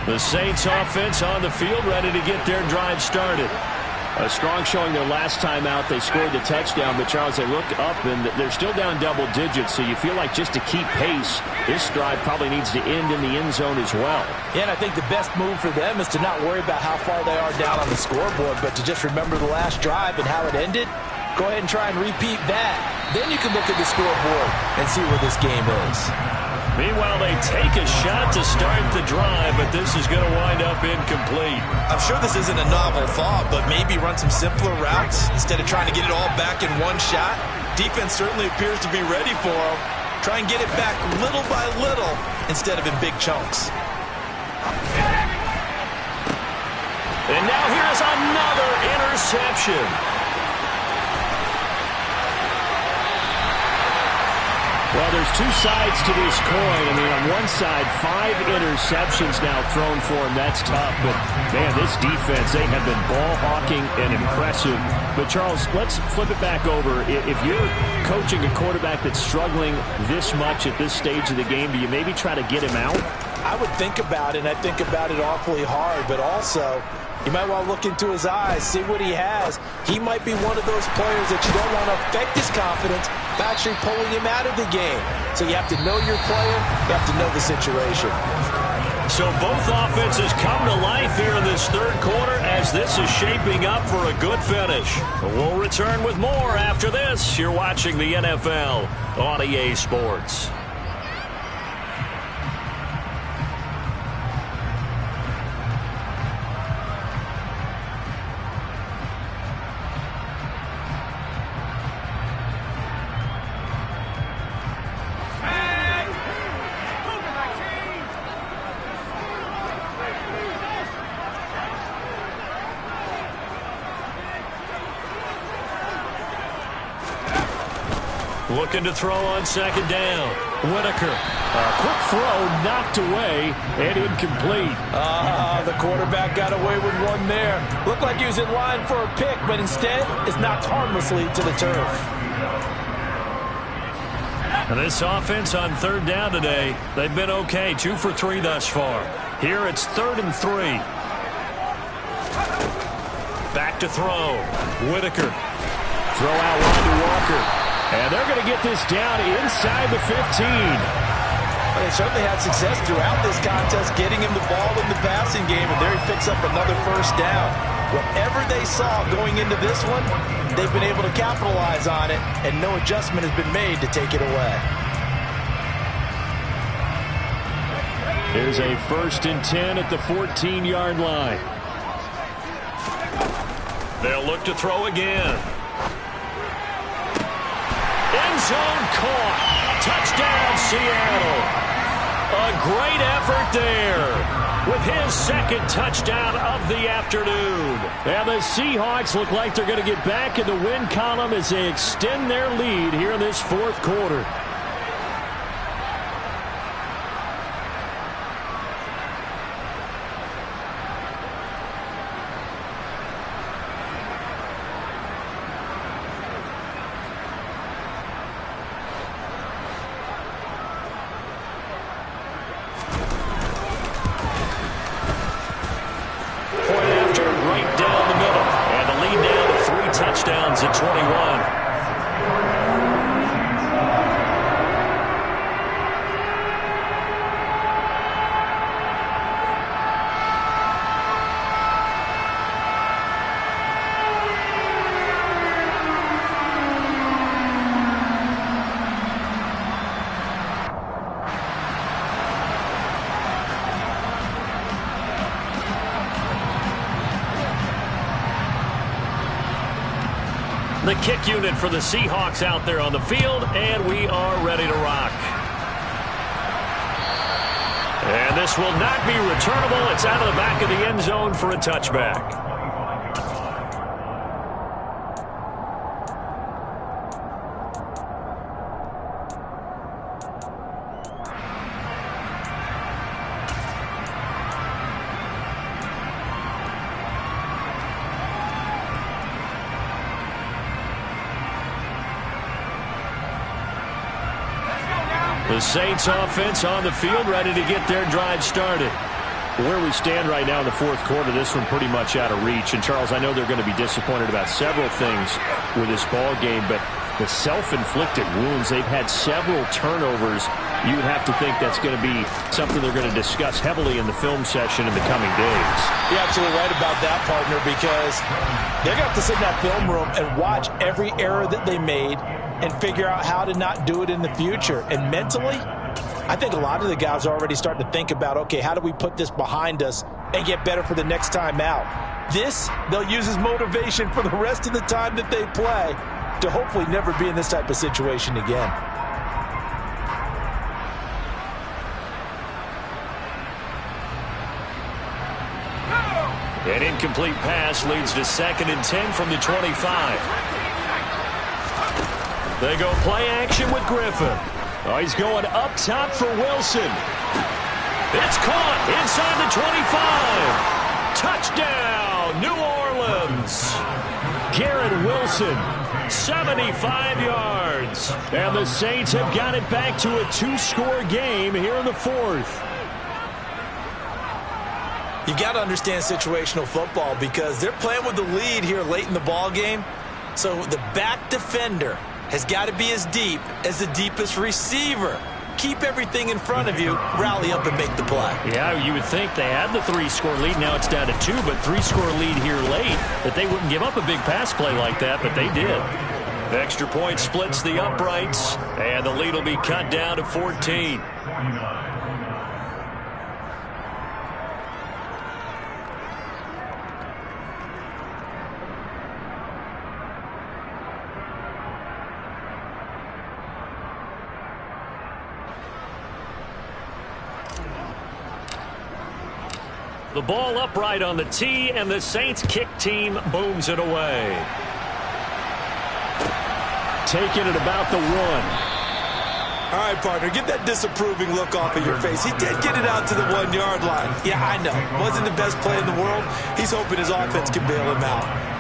The Saints offense on the field, ready to get their drive started. A strong showing their last time out. They scored the touchdown, but Charles, they look up and they're still down double digits, so you feel like just to keep pace, this drive probably needs to end in the end zone as well. Yeah, and I think the best move for them is to not worry about how far they are down on the scoreboard, but to just remember the last drive and how it ended. Go ahead and try and repeat that. Then you can look at the scoreboard and see where this game is. Meanwhile, they take a shot to start the drive, but this is going to wind up incomplete. I'm sure this isn't a novel thought, but maybe run some simpler routes instead of trying to get it all back in one shot. Defense certainly appears to be ready for them. Try and get it back little by little instead of in big chunks. And now here's another interception. Well, there's two sides to this coin. I mean, on one side, 5 interceptions now thrown for him. That's tough. But, man, this defense, they have been ball hawking and impressive. But, Charles, let's flip it back over. If you're coaching a quarterback that's struggling this much at this stage of the game, do you maybe try to get him out? I would think about it, and I think about it awfully hard. But also, You might want to look into his eyes, see what he has. He might be one of those players that you don't want to affect his confidence by actually pulling him out of the game. So you have to know your player. You have to know the situation. So both offenses come to life here in this third quarter as this is shaping up for a good finish. We'll return with more after this. You're watching the NFL on EA Sports. Looking to throw on second down. Whitaker. A quick throw knocked away and incomplete. The quarterback got away with one there. Looked like he was in line for a pick, but instead it's knocked harmlessly to the turf. And this offense on third down today, they've been okay. 2 for 3 thus far. Here it's 3rd and 3. Back to throw. Whitaker. Throw out wide to Walker. And they're going to get this down inside the 15. Well, they certainly had success throughout this contest getting him the ball in the passing game, and there he picks up another first down. Whatever they saw going into this one, they've been able to capitalize on it, and no adjustment has been made to take it away. Here's a 1st and 10 at the 14-yard line. They'll look to throw again. End zone caught. Touchdown, Seattle. A great effort there with his 2nd touchdown of the afternoon. And the Seahawks look like they're going to get back in the win column as they extend their lead here in this 4th quarter. Touchdowns at 21. The kick unit for the Seahawks out there on the field, and we are ready to rock. And this will not be returnable. It's out of the back of the end zone for a touchback. The Saints offense on the field, ready to get their drive started. Where we stand right now in the 4th quarter, this one pretty much out of reach. And, Charles, I know they're going to be disappointed about several things with this ball game, but the self-inflicted wounds, they've had several turnovers. You would have to think that's going to be something they're going to discuss heavily in the film session in the coming days. You're absolutely right about that, partner, because they're going to have to sit in that film room and watch every error that they made and figure out how to not do it in the future. And mentally, I think a lot of the guys are already starting to think about, okay, how do we put this behind us and get better for the next time out? This, they'll use as motivation for the rest of the time that they play to hopefully never be in this type of situation again. An incomplete pass leads to 2nd and 10 from the 25. They go play action with Griffin. Oh, he's going up top for Wilson. It's caught inside the 25. Touchdown, New Orleans. Garrett Wilson. 75 yards. And the Saints have got it back to a 2-score game here in the 4th. You've got to understand situational football because they're playing with the lead here late in the ball game. So the back defender has got to be as deep as the deepest receiver. Keep everything in front of you, rally up and make the play. Yeah, you would think they had the 3-score lead. Now it's down to 2, but 3-score lead here late, that they wouldn't give up a big pass play like that, but they did. Extra point splits the uprights, and the lead will be cut down to 14. The ball upright on the tee, and the Saints kick team booms it away. Taking it about the 1. All right, partner, get that disapproving look off of your face. He did get it out to the 1-yard line. Yeah, I know. Wasn't the best play in the world. He's hoping his offense can bail him out.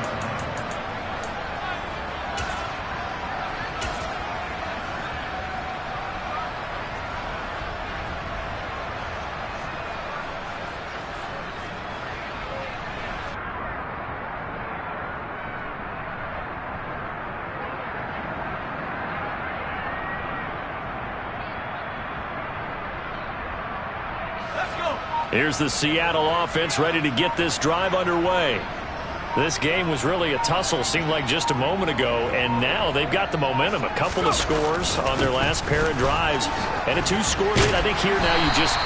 Here's the Seattle offense ready to get this drive underway. This game was really a tussle, seemed like just a moment ago, and now they've got the momentum. A couple of scores on their last pair of drives, and a 2-score lead. I think here now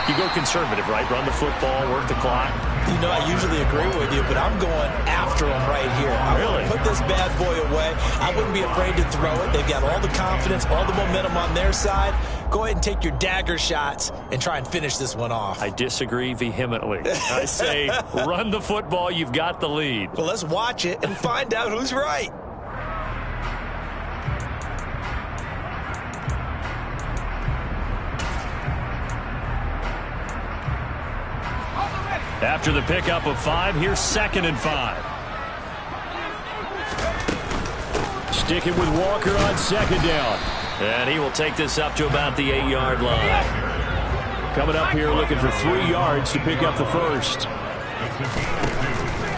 you go conservative, right? Run the football, work the clock. You know, I usually agree with you, but I'm going after him right here. I want to put this bad boy away. I wouldn't be afraid to throw it. They've got all the confidence, all the momentum on their side. Go ahead and take your dagger shots and try and finish this one off. I disagree vehemently. I say run the football. You've got the lead. Well, let's watch it and find out who's right. After the pickup of 5, here's 2nd and 5. Stick it with Walker on 2nd down. And he will take this up to about the 8-yard line. Coming up here looking for 3 yards to pick up the first.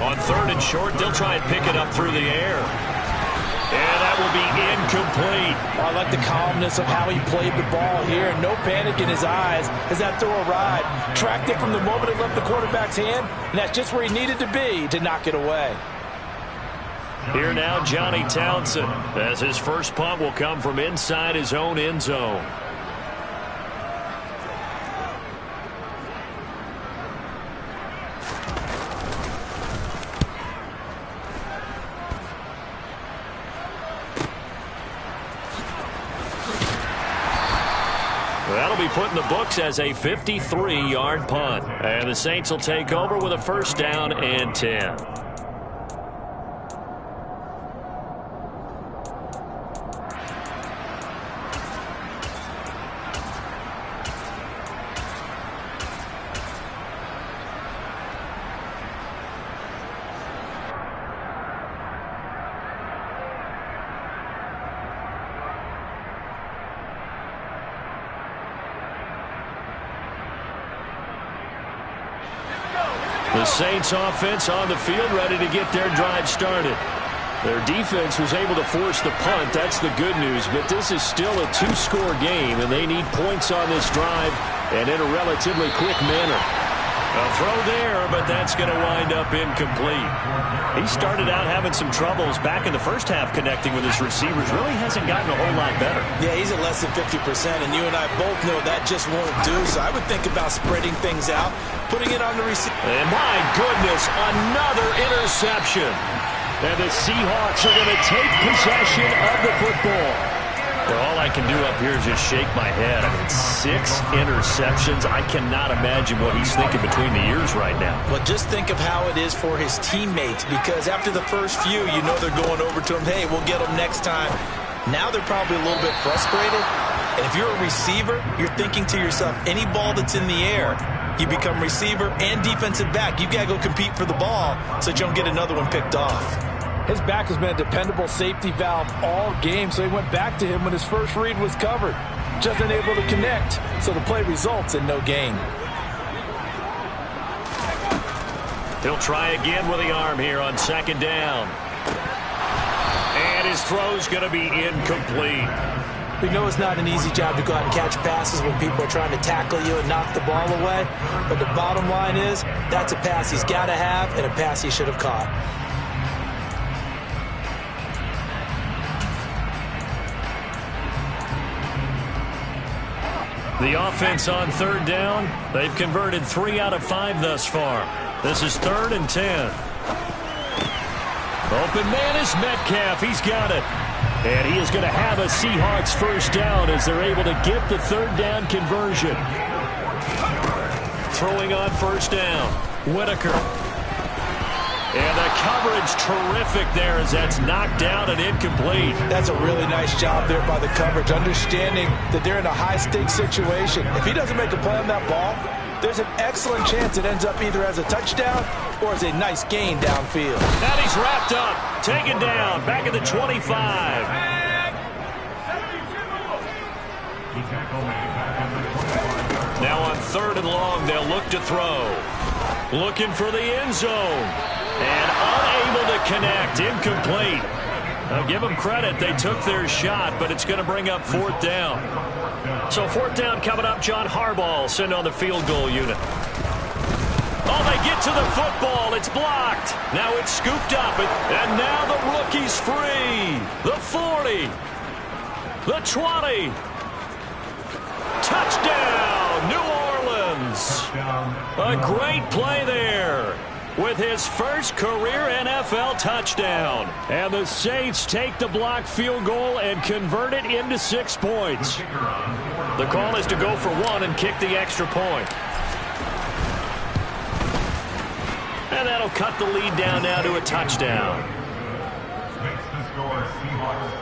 On 3rd and short, they'll try and pick it up through the air. And that will be incomplete. I like the calmness of how he played the ball here. No panic in his eyes as that throw arrived. Tracked it from the moment it left the quarterback's hand, and that's just where he needed to be to knock it away. Here now, Johnny Townsend, as his first punt will come from inside his own end zone. That'll be put in the books as a 53-yard punt. And the Saints will take over with a 1st down and 10. The Saints offense on the field ready to get their drive started. Their defense was able to force the punt. That's the good news. But this is still a 2-score game, and they need points on this drive and in a relatively quick manner. A throw there, but that's going to wind up incomplete. He started out having some troubles back in the first half connecting with his receivers. Really hasn't gotten a whole lot better. Yeah, he's at less than 50%, and you and I both know that just won't do. So I would think about spreading things out, putting it on the receiver. And my goodness, another interception. And the Seahawks are going to take possession of the football. Well, all I can do up here is just shake my head. I mean, 6 interceptions. I cannot imagine what he's thinking between the ears right now. Well, just think of how it is for his teammates, because after the first few, you know they're going over to him, hey, we'll get him next time. Now they're probably a little bit frustrated. And if you're a receiver, you're thinking to yourself, any ball that's in the air, you become receiver and defensive back. You've got to go compete for the ball so that you don't get another one picked off. His back has been a dependable safety valve all game, so he went back to him when his first read was covered. Just unable to connect, so the play results in no gain. He'll try again with the arm here on second down. And his throw's going to be incomplete. We know it's not an easy job to go out and catch passes when people are trying to tackle you and knock the ball away. But the bottom line is, that's a pass he's got to have and a pass he should have caught. The offense on third down, they've converted 3 out of 5 thus far. This is 3rd and 10. Open man is Metcalf. He's got it. And he is going to have a Seahawks first down as they're able to get the third down conversion. Throwing on first down, Whitaker. And the coverage terrific there as that's knocked down and incomplete. That's a really nice job there by the coverage, understanding that they're in a high-stakes situation. If he doesn't make a play on that ball, there's an excellent chance it ends up either as a touchdown or as a nice gain downfield. And he's wrapped up, taken down, back at the 25. Now on 3rd and long, they'll look to throw. Looking for the end zone. And unable to connect, incomplete. I'll give them credit, they took their shot, but it's going to bring up 4th down. So 4th down coming up, John Harbaugh sent on the field goal unit. Oh, they get to the football, it's blocked. Now it's scooped up, and now the rookie's free. The 40, the 20. Touchdown, New Orleans. A great play there with his first career NFL touchdown. And the Saints take the blocked field goal and convert it into 6 points. The call is to go for 1 and kick the extra point. And that'll cut the lead down now to a touchdown. Makes the score Seahawks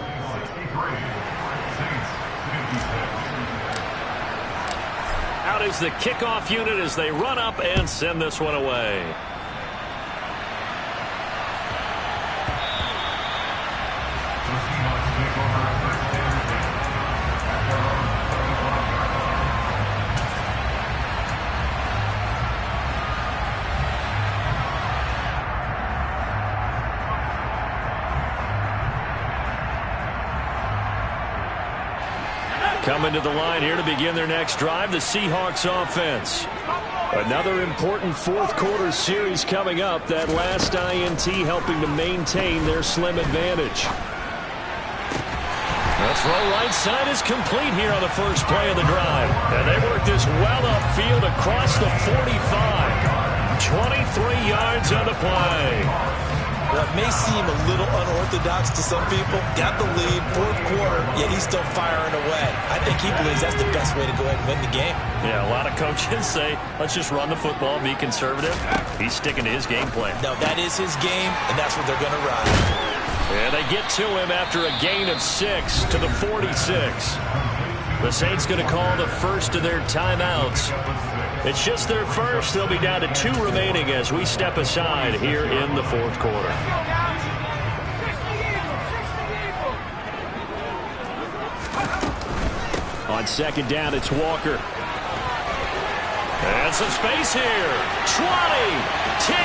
63, Saints 56. Out is the kickoff unit as they run up and send this one away. Coming to the line here to begin their next drive, the Seahawks offense. Another important 4th quarter series coming up. That last INT helping to maintain their slim advantage. The throw right side is complete here on the first play of the drive. And they work this well upfield across the 45. 23 yards on the play. Well, it may seem a little unorthodox to some people. Got the lead, 4th quarter, yet he's still firing away. I think he believes that's the best way to go ahead and win the game. Yeah, a lot of coaches say, let's just run the football, be conservative. He's sticking to his game plan. No, that is his game, and that's what they're going to run. And they get to him after a gain of 6 to the 46. The Saints going to call the first of their timeouts. It's just their first. They'll be down to 2 remaining as we step aside here in the 4th quarter. On second down, it's Walker. And some space here. 20, 10.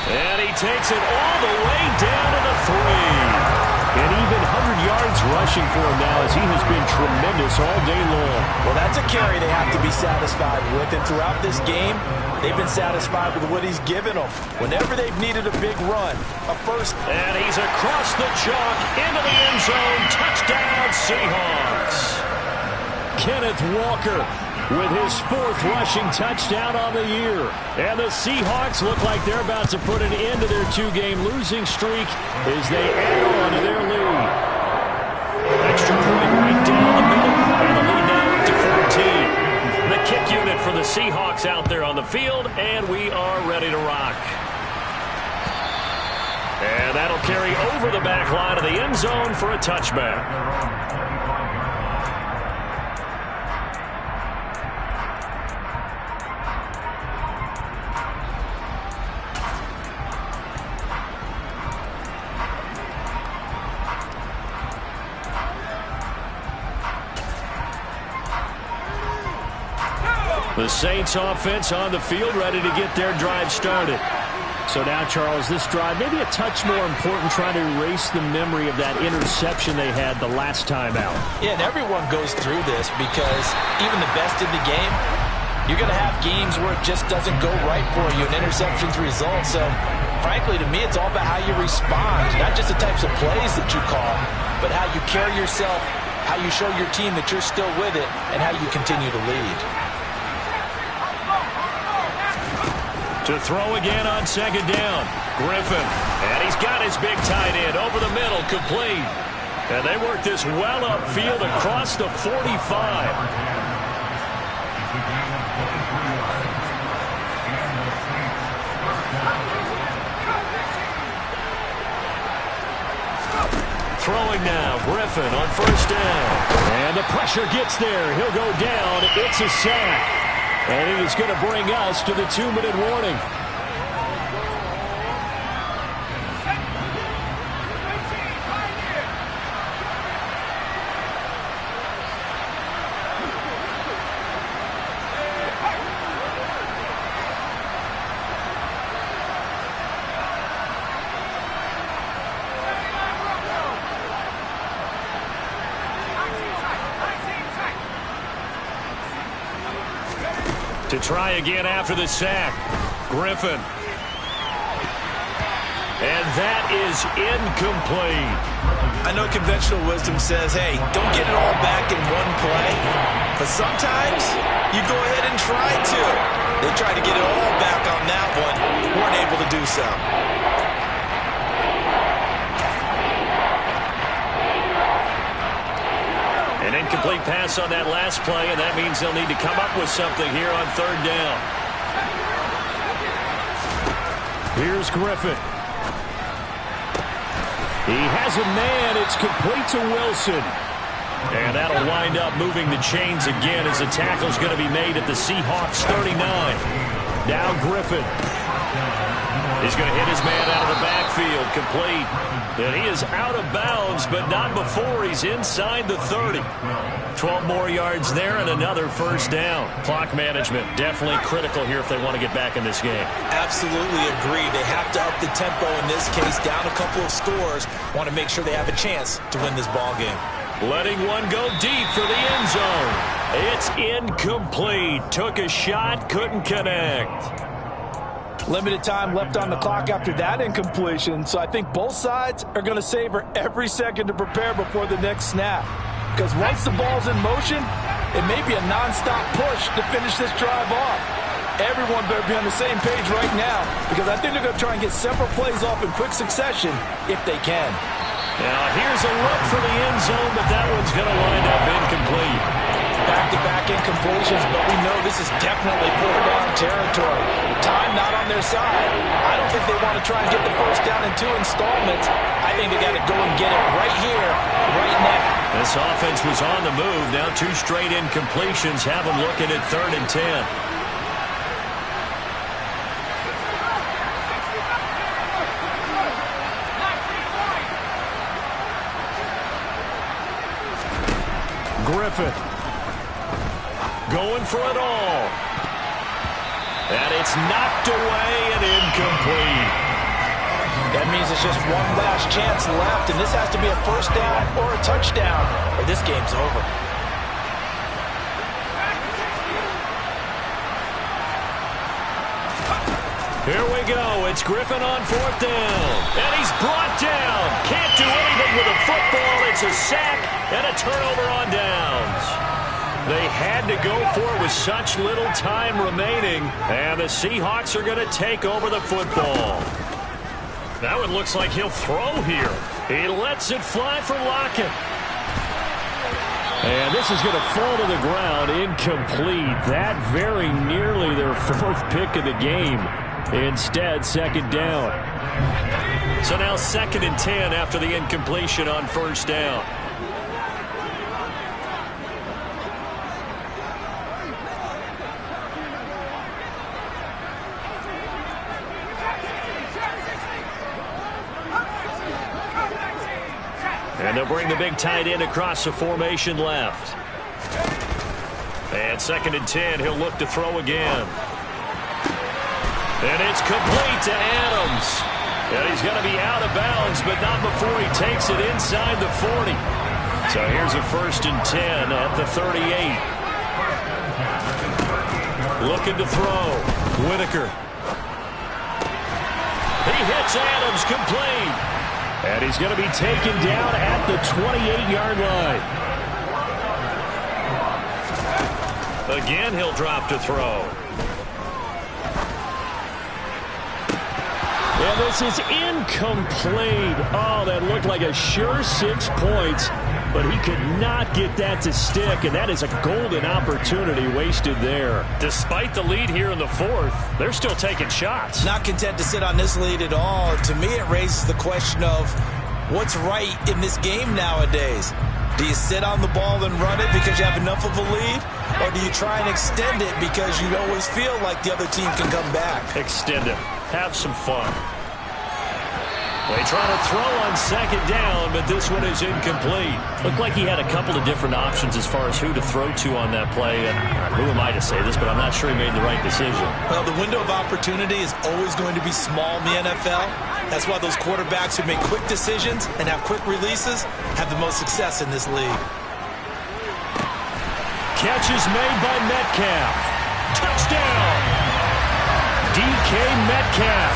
And he takes it all the way down to the 3. And even 100 yards rushing for him now as he has been tremendous all day long. Well, that's a carry they have to be satisfied with. And throughout this game, they've been satisfied with what he's given them. Whenever they've needed a big run, a first. And he's across the chalk into the end zone. Touchdown, Seahawks. Kenneth Walker with his 4th rushing touchdown on the year. And the Seahawks look like they're about to put an end to their 2-game losing streak as they add on to their lead. Extra point right down the middle. And the lead now up to 14. The kick unit for the Seahawks out there on the field, and we are ready to rock. And that'll carry over the back line of the end zone for a touchback. The The Saints offense on the field, ready to get their drive started. So now, Charles, this drive maybe a touch more important, trying to erase the memory of that interception they had the last time out. Yeah, and everyone goes through this because even the best in the game, you're going to have games where it just doesn't go right for you, and interceptions result. So, frankly, to me, it's all about how you respond, not just the types of plays that you call, but how you carry yourself, how you show your team that you're still with it, and how you continue to lead. To throw again on second down. Griffin. And he's got his big tight end over the middle, complete. And they work this well upfield across the 45. Throwing now, Griffin on first down. And the pressure gets there. He'll go down. It's a sack. And it is going to bring us to the 2-minute warning. To try again after the sack. Griffin. And that is incomplete. I know conventional wisdom says, hey, don't get it all back in one play. But sometimes you go ahead and try to. They tried to get it all back on that one. Weren't able to do so. An incomplete pass on that last play, and that means they'll need to come up with something here on third down. Here's Griffin. He has a man. It's complete to Wilson. And that'll wind up moving the chains again as the tackle's going to be made at the Seahawks 39. Now Griffin. He's going to hit his man out of the backfield, complete. And he is out of bounds, but not before he's inside the 30. 12 more yards there and another first down. Clock management definitely critical here if they want to get back in this game. Absolutely agree. They have to up the tempo in this case, down a couple of scores. Want to make sure they have a chance to win this ball game. Letting one go deep for the end zone. It's incomplete. Took a shot, couldn't connect. Limited time left on the clock after that incompletion, so I think both sides are going to savor every second to prepare before the next snap. Because once the ball's in motion, it may be a nonstop push to finish this drive off. Everyone better be on the same page right now, because I think they're going to try and get several plays off in quick succession if they can. Now here's a look for the end zone, but that one's going to wind up incomplete. Back-to-back incompletions, but we know this is definitely fourth-down territory. Time not on their side. I don't think they want to try and get the first down in 2 installments. I think they got to go and get it right here, right now. This offense was on the move. Now 2 straight incompletions have them looking at 3rd and 10. Griffin. Going for it all. And it's knocked away and incomplete. That means it's just one last chance left, and this has to be a first down or a touchdown, or this game's over. Here we go. It's Griffin on 4th down. And he's brought down. Can't do anything with a football. It's a sack and a turnover on downs. They had to go for it with such little time remaining. And the Seahawks are going to take over the football. Now it looks like he'll throw here. He lets it fly for Lockett. And this is going to fall to the ground. Incomplete. That very nearly their 4th pick of the game. Instead, 2nd down. So now 2nd and 10 after the incompletion on first down. And they'll bring the big tight end across the formation left. And 2nd and 10, he'll look to throw again. And it's complete to Adams. And he's going to be out of bounds, but not before he takes it inside the 40. So here's a 1st and 10 at the 38. Looking to throw. Whitaker. He hits Adams complete. And he's going to be taken down at the 28-yard line. Again, he'll drop to throw. And this is incomplete. Oh, that looked like a sure 6 points, but he could not get that to stick, and that is a golden opportunity wasted there. Despite the lead here in the 4th, they're still taking shots. Not content to sit on this lead at all. To me, it raises the question of what's right in this game nowadays. Do you sit on the ball and run it because you have enough of a lead? Or do you try and extend it because you always feel like the other team can come back? Extend it. Have some fun. They try to throw on 2nd down, but this one is incomplete. Looked like he had a couple of different options as far as who to throw to on that play. And who am I to say this, but I'm not sure he made the right decision. Well, the window of opportunity is always going to be small in the NFL. That's why those quarterbacks who make quick decisions and have quick releases have the most success in this league. Catch is made by Metcalf. Touchdown! DK Metcalf,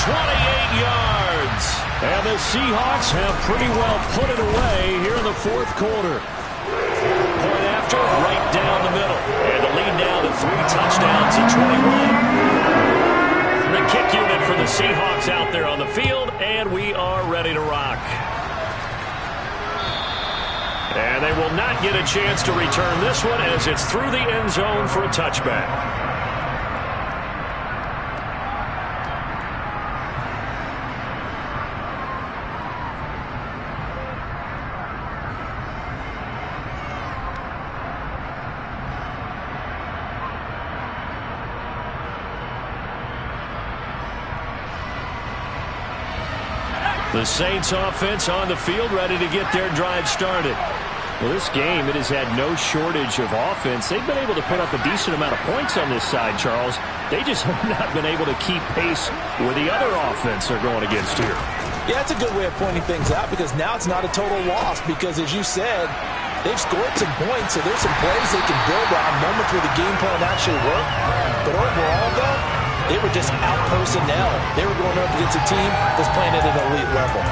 28 yards. And the Seahawks have pretty well put it away here in the 4th quarter. Point after, right down the middle. And the lead now to 3 touchdowns at 21. The kick unit for the Seahawks out there on the field, and we are ready to rock. And they will not get a chance to return this one as it's through the end zone for a touchback. The Saints offense on the field ready to get their drive started. Well, this game, it has had no shortage of offense. They've been able to put up a decent amount of points on this side, Charles. They just have not been able to keep pace with the other offense they're going against here. Yeah, that's a good way of pointing things out because now it's not a total loss because, as you said, they've scored some points, so there's some plays they can build on, moments where the game plan actually worked. But overall, though, they were just out personnel. They were going up against a team that's playing at an elite level.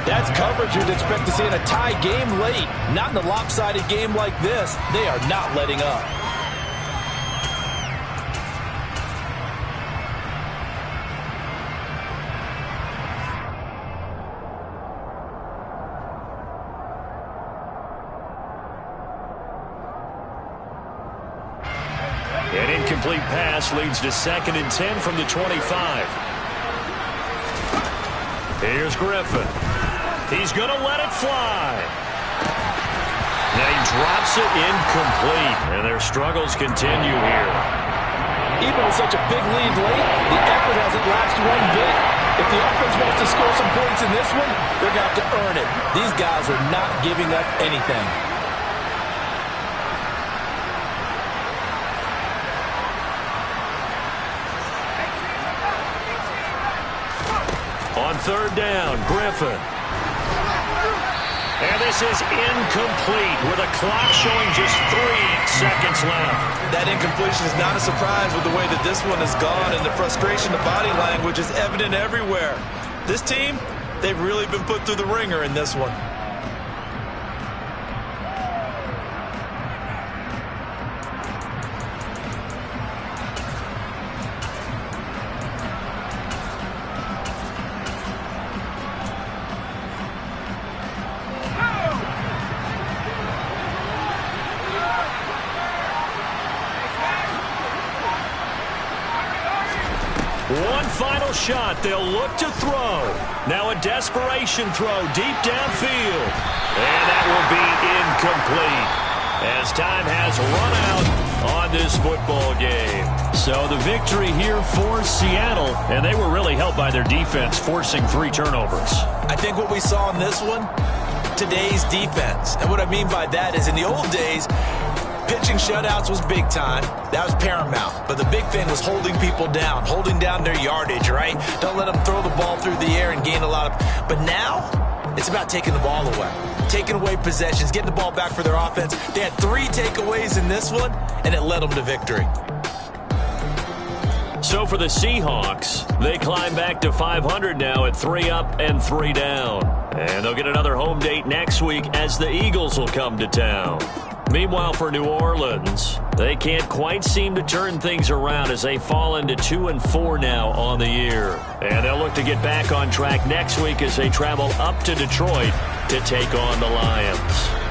That's coverage you'd expect to see in a tie game late. Not in a lopsided game like this. They are not letting up. An incomplete pass leads to 2nd and 10 from the 25. Here's Griffin. He's going to let it fly. And he drops it incomplete. And their struggles continue here. Even with such a big lead late, the effort hasn't lapsed one bit. If the offense wants to score some points in this one, they're going to have to earn it. These guys are not giving up anything. On 3rd down, Griffin. And this is incomplete with a clock showing just 3 seconds left. That incompletion is not a surprise with the way that this one has gone, and the frustration, the body language is evident everywhere. This team, they've really been put through the ringer in this one. One final shot. They'll look to throw. Now a desperation throw deep downfield. And that will be incomplete as time has run out on this football game. So the victory here for Seattle, and they were really helped by their defense forcing 3 turnovers. I think what we saw in this one, today's defense. And what I mean by that is in the old days, pitching shutouts was big time. That was paramount. But the big thing was holding people down, holding down their yardage, right? Don't let them throw the ball through the air and gain a lot of... But now, it's about taking the ball away. Taking away possessions, getting the ball back for their offense. They had 3 takeaways in this one, and it led them to victory. So for the Seahawks, they climb back to 500 now at 3 up and 3 down. And they'll get another home date next week as the Eagles will come to town. Meanwhile, for New Orleans, they can't quite seem to turn things around as they fall into 2-4 now on the year. And they'll look to get back on track next week as they travel up to Detroit to take on the Lions.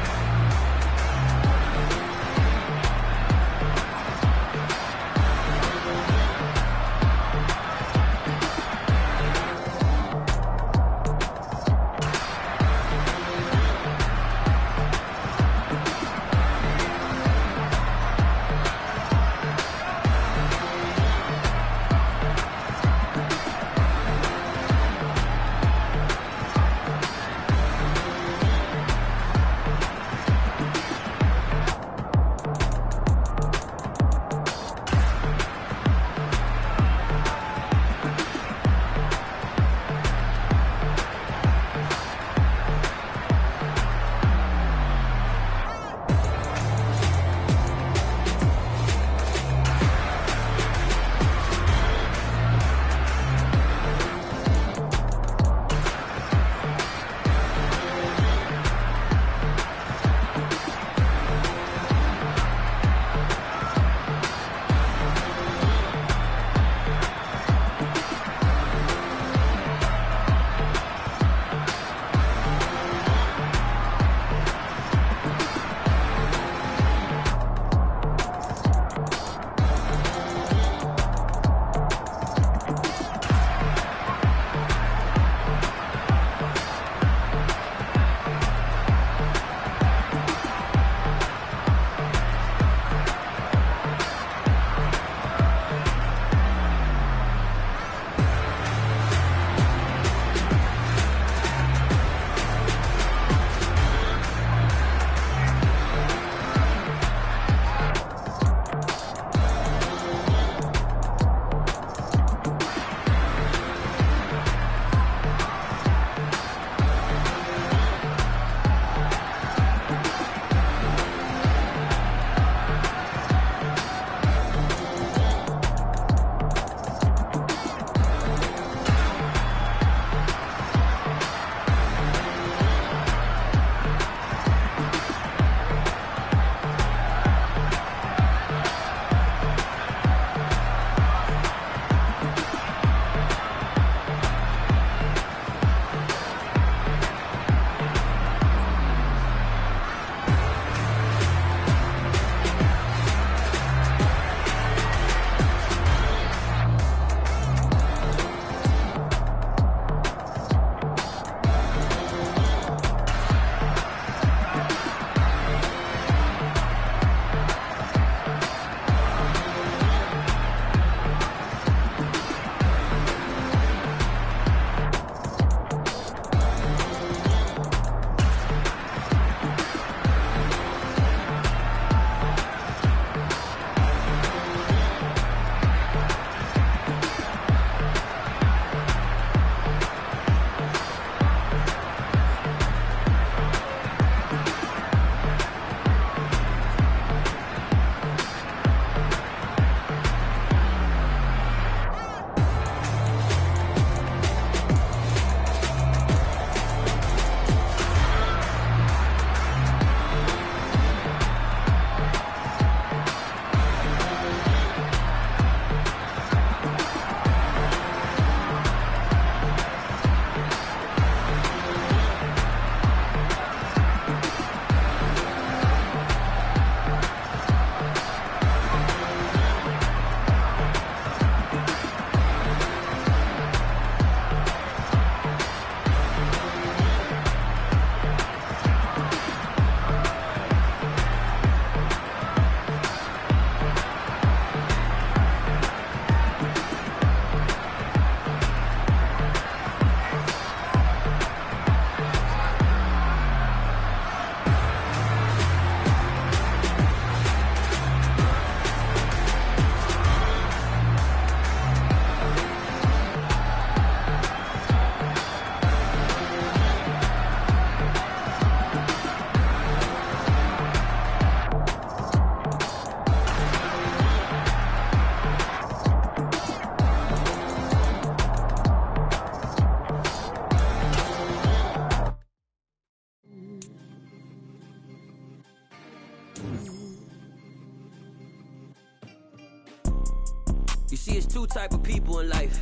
it's two type of people in life.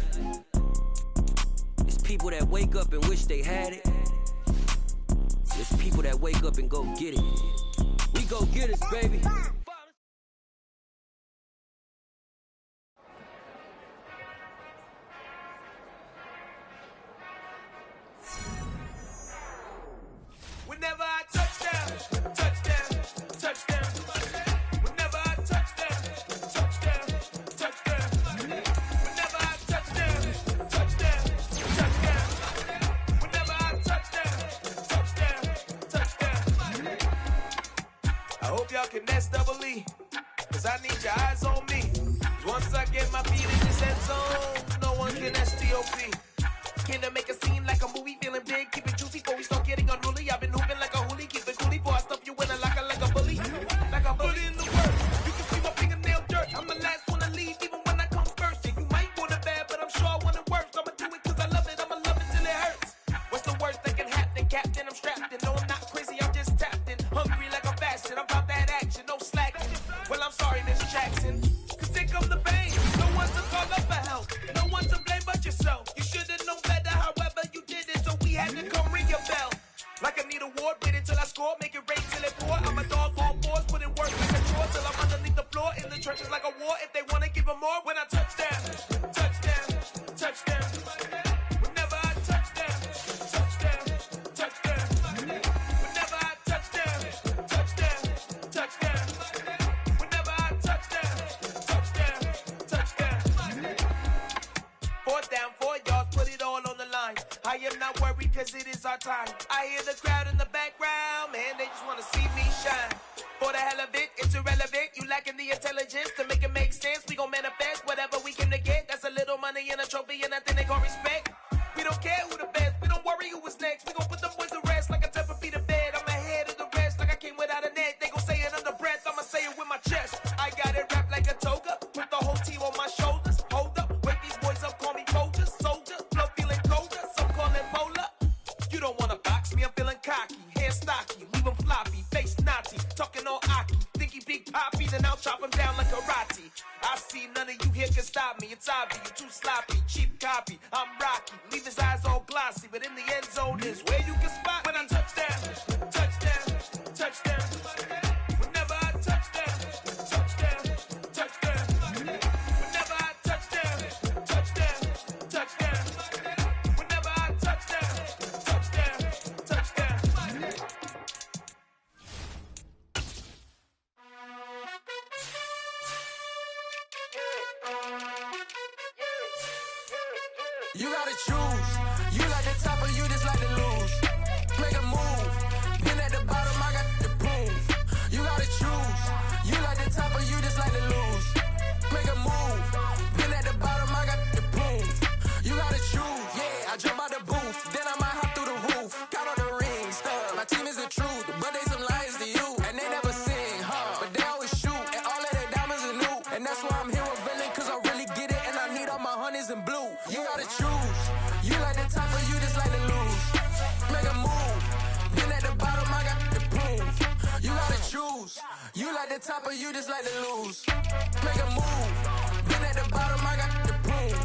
It's people that wake up and wish they had it. It's people that wake up and go get it. We go get it, baby. Whenever I touchdown, touchdown, touchdown. Whenever I touchdown, touchdown, touchdown. Whenever I touchdown, touchdown, touchdown. Whenever I touchdown, touchdown. I hope y'all can nest double E, cause I need your eyes on me. 'Cause once I get my feet in this end zone, no one can STOP. Can I make a scene like a movie, feeling big, keep it juicy before we start getting unruly. I've been hooping like a hoolie, keep it coolie before I stuff you in a locker like a bully. Like a bully in the work. You can see my fingernail dirt. I'm the last one to leave, even when I come first. Yeah, you might want it bad, but I'm sure I want it worse. I'ma do it 'cause I love it. I'ma love it till it hurts. What's the worst that can happen, Captain? I'm strapped in. No, I'm not crazy, I'm just tapped in. Hungry like a bastard, I'm about that action, no slacking. Well, I'm sorry, Miss Jackson. 'Cause here come the pain. No one to call up for help. No one to blame but yourself. You should've known better, however you did it, so we had to come ring your bell. Like I need a ward, wait until I score, make it rain till it pour. I'm a dog on fours, put in work like a chore till I'm underneath the floor. In the trenches like a war, if they wanna give them more. When I touchdown, touchdown, touchdown. Whenever I touchdown, touchdown, touchdown. Whenever I touchdown, touchdown, touchdown. Whenever I touchdown, touchdown, touchdown. 4th down, 4 yards, put it all on the line. I am not worried 'cause it is our time. I hear the crowd in the background, man, they just wanna see me shine. For the hell of it, it's irrelevant. You lacking the intelligence to make it make sense. We gon' manifest whatever we came to get. That's a little money and a trophy and nothing they gon' respect. We don't care who the best, we don't worry who was next. We gon' put them boys to rest like a temper feet of bed. I'm ahead of the rest like I came without a net. They gon' say it under breath, I'ma say it with my chest. I got it wrapped like a toga, put the whole team on my shoulders. Hold up, wake these boys up, call me Folger, soldier. Flow feeling colder, some call it polar. You don't wanna box me, I'm feeling cocky. Hair stocky, leave him floppy, face naughty. Talking all aki, think he big poppy, then I'll chop him down like karate. I see none of you here can stop me. It's obvious, you too sloppy, cheap copy. I'm Rocky, leave his eyes all glossy, but in the end zone is where you can spot when I touchdown, touchdown, touchdown. Whenever I touchdown, touchdown, touchdown. Whenever I touchdown, touchdown, touchdown. Whenever I touchdown, touchdown, touchdown. You gotta choose. You like the top or you just like to lose. Make a move. Been at the bottom, I got the proof. You gotta choose. You like the top or you just like to lose. Make a move. Been at the bottom, I got the proof. You gotta choose. Yeah, I jump out the booth. Then I might hop through the roof. Got all the rings, stuff. My team is the truth, but they some liars to you. And they never sing, but they always shoot. And all of their diamonds are new. And that's why I'm here with Villain, 'cause I really get it. And I need all my honeys in blue. You gotta choose. You like the top or you just like to lose. Make a move. Been at the bottom, I got the proof. You gotta choose. You like the top or you just like to lose. Make a move. Been at the bottom, I got the proof.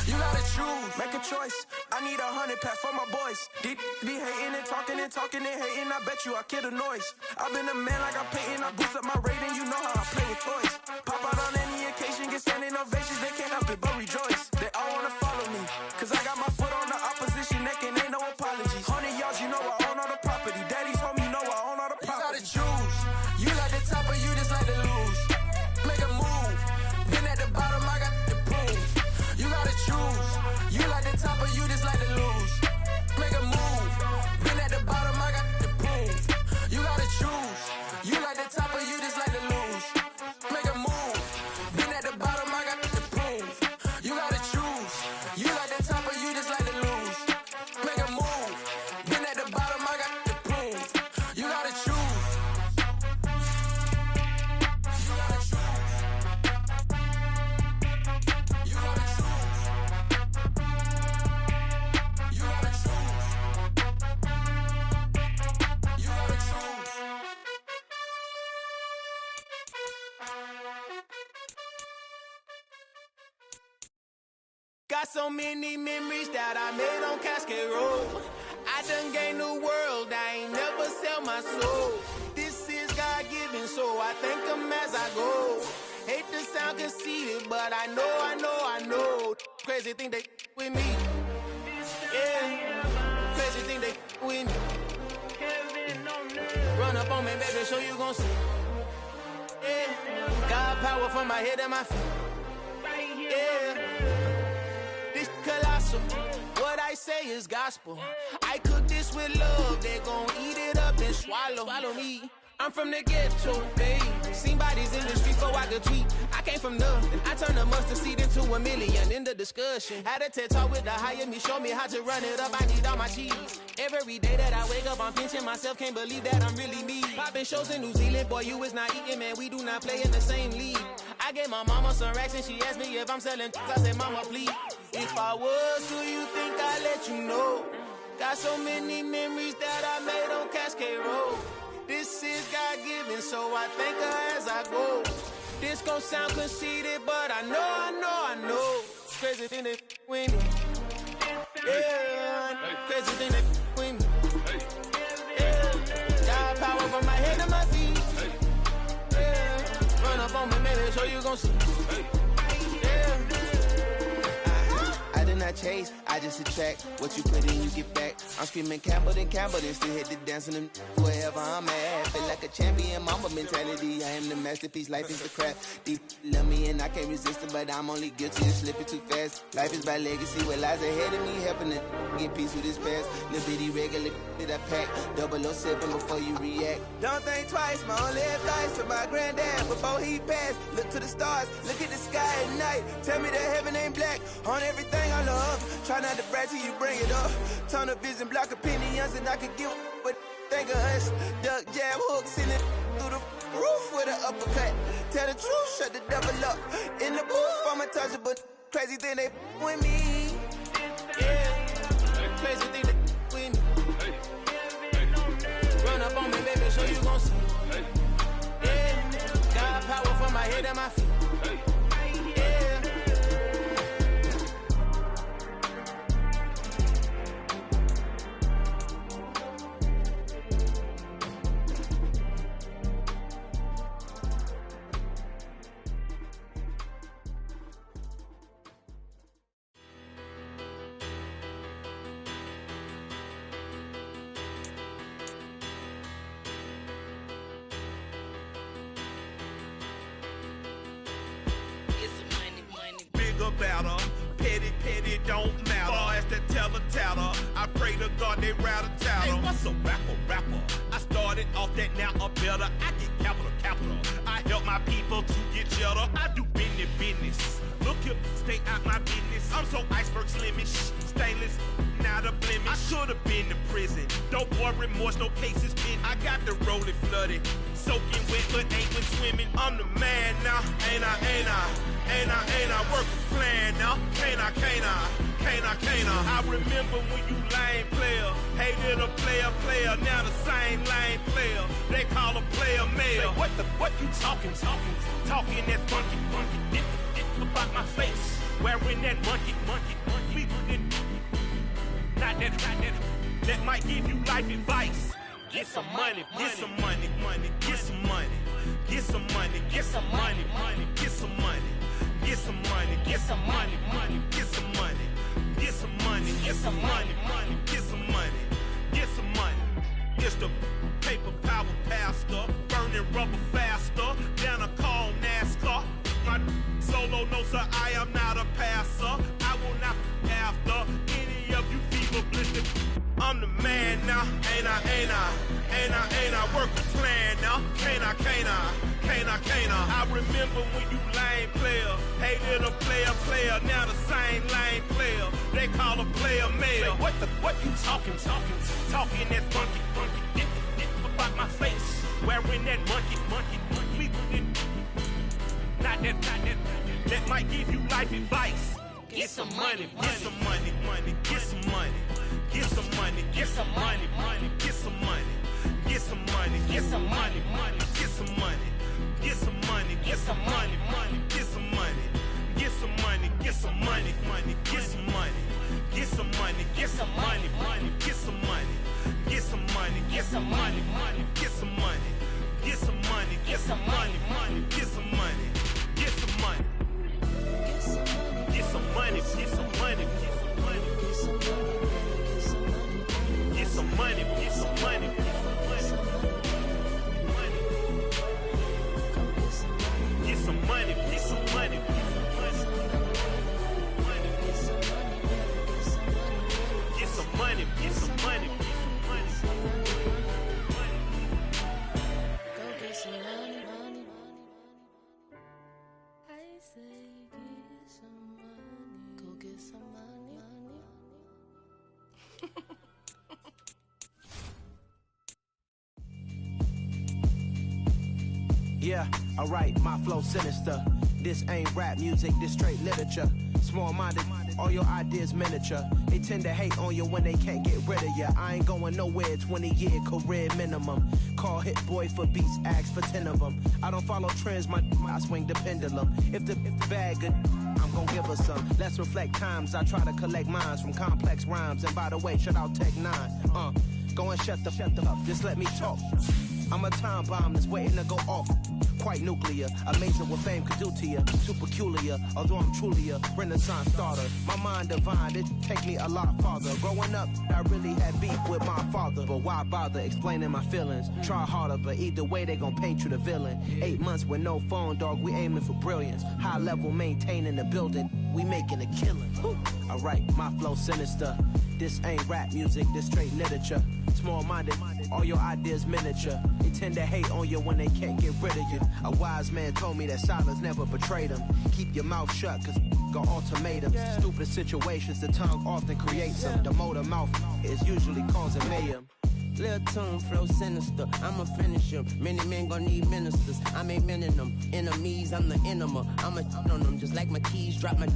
You gotta choose. Make a choice. I need 100 pack for my boys. Be hating and talking and hating. I bet you I kill the noise. I've been a man like I'm Peyton. I boost up my rating. You know how I play with toys. Pop out on any occasion, get standing ovations. They can't help it but rejoice. They all wanna follow me, 'cause I got my foot on the opposition neck and ain't no apologies. 100 yards, you know I own all the property. Daddy's home, you know I own all the property. You gotta choose. You like the top or you just like to lose. Make a move. Been at the bottom, I got the proof. You gotta choose. You like the top or you just like to lose. Make a move. Been at the bottom, I got the proof. You gotta choose. You like the top or you just like to lose. Make a move. Been at the bottom, I got the proof. You gotta choose. You like the top or Got so many memories that I made on Cascade Road. I done gained the world, I ain't never sell my soul. This is God-given, so I thank him as I go. Hate to sound conceited, but I know. Crazy thing they with me. Yeah, crazy thing they with me. Run up on me, baby, so you gon' see. Yeah, God power from my head and my feet. Yeah, this colossal. What I say is gospel. I cook this with love. They gon' eat it up and swallow me. I'm from the ghetto, babe. Seen bodies in the street so I could tweet. I came from nothing. I turned a mustard seed into $1 million in the discussion. Had a TED talk with the higher me, show me how to run it up. I need all my cheese. Every day that I wake up, I'm pinching myself. Can't believe that I'm really me. Popping shows in New Zealand, boy, you is not eating, man. We do not play in the same league. I gave my mama some racks and she asked me if I'm selling. I said, mama, please. If I was, do you think I'd let you know? Got so many memories that I made on Cascade Road. This is God-given, so I thank her as I go. This gon' sound conceited, but I know. Crazy thing that with me. Yeah, crazy thing that with me. Yeah, God power from my head to my feet. Yeah, run up on me, maybe, so you gon' see. Yeah. I did not chase, I just attract. What you put in, you get back. I'm screaming Campbell, then still hit the dance and them wherever I'm at. Feel like a champion, mama mentality. I am the masterpiece, life is the crap. These love me and I can't resist it, but I'm only guilty of slipping too fast. Life is by legacy, what lies ahead of me, helping to get peace with this past. Little bitty regular that I pack, 007 before you react. Don't think twice, my only advice to my granddad before he passed. Look to the stars, look at the sky at night. Tell me that heaven ain't black on everything I love. Try not to brag till you bring it up. Tunnel vision, block opinions, and I could give but think of us. Duck, jab, hook, send it through the roof with an uppercut. Tell the truth, shut the devil up. In the booth, I'm untouchable. Crazy thing they with me. Yeah, crazy thing they with me. Run up on me, baby, so you gon' see. Yeah, God power from my head and my feet. Yeah. Better. Petty don't matter. Far as that teller, I pray to God they rattle tattle. Hey, what's a rapper? I started off that, now a better. I get capital. I help my people to get cheddar. I do business. Look here, stay out my business. I'm so iceberg slimish, stainless, not a blemish. I should've been in prison. Don't boy remorse, no cases pinned. I got the rolling flooded, soaking wet, but ain't been swimming. I'm the man now, ain't I work a plan now, can't I? I remember when you lame player, hated a player, now the same lame player. They call a player mayor. What you talking that funky, get about my face, wearing that monkey, we didn't, not that, that might give you life advice. Get some money, get some money, get some money, get some money, get some money, get some money. Get some money, get some money, get some money, get some money, get some money, get some money, get some money. It's the paper power pastor, burning rubber faster, down a call NASCAR. My solo no sir, I am not a passer. I will not after any of you fever blistered. I'm the man now, ain't I work a plan now, can't I? I remember when you lame player, hated a player, now the same lame player. They call a player mayor. What you talking that funky, get about my face, wearing that monkey, we didn't, not that, that might give you life advice. Get some money, get some money, get some money. Get some money, get some money, get some money, get some money, get some money, get some money, get some money, get some money, get some money, get some money, get some money, get some some money, money, get some money, get some money, get some money, money, get some money, get some money, get some money, money, get some money, get some money, get some money, get some money, get some money, get some money, get some money, get some money. Get some money, get some money, get some money, get some money, get some money. Go get some money, money. I say get some money. Go get some money, money. Yeah, alright, my flow sinister. This ain't rap music, this straight literature. Small-minded, all your ideas miniature. They tend to hate on you when they can't get rid of you. I ain't going nowhere, 20-year career minimum. Call Hit Boy for beats, ask for 10 of them. I don't follow trends, I swing the pendulum. If the bag good, I'm gon' give her some. Let's reflect times, I try to collect minds from complex rhymes. And by the way, shout out Tech 9. Go and shut the up, just let me talk. I'm a time bomb that's waiting to go off. Quite nuclear, amazing what fame could do to you. Too peculiar, although I'm truly a renaissance starter. My mind divine, it take me a lot farther. Growing up, I really had beef with my father. But why bother explaining my feelings? Try harder, but either way they gon' paint you the villain. 8 months with no phone, dog, we aiming for brilliance. High level maintaining the building, we making a killing. Alright, my flow sinister. This ain't rap music, this straight literature. Small-minded, all your ideas miniature. They tend to hate on you when they can't get rid of you. A wise man told me that silence never betrayed him. Keep your mouth shut, cause got ultimatums. Stupid situations, the tongue often creates them. The motor mouth is usually causing mayhem. Lil' tune, flow sinister, I'ma finish him. Many men gon' need ministers, I ain't mending them. Enemies, I'm the enema, I'ma on them. Just like my keys, drop my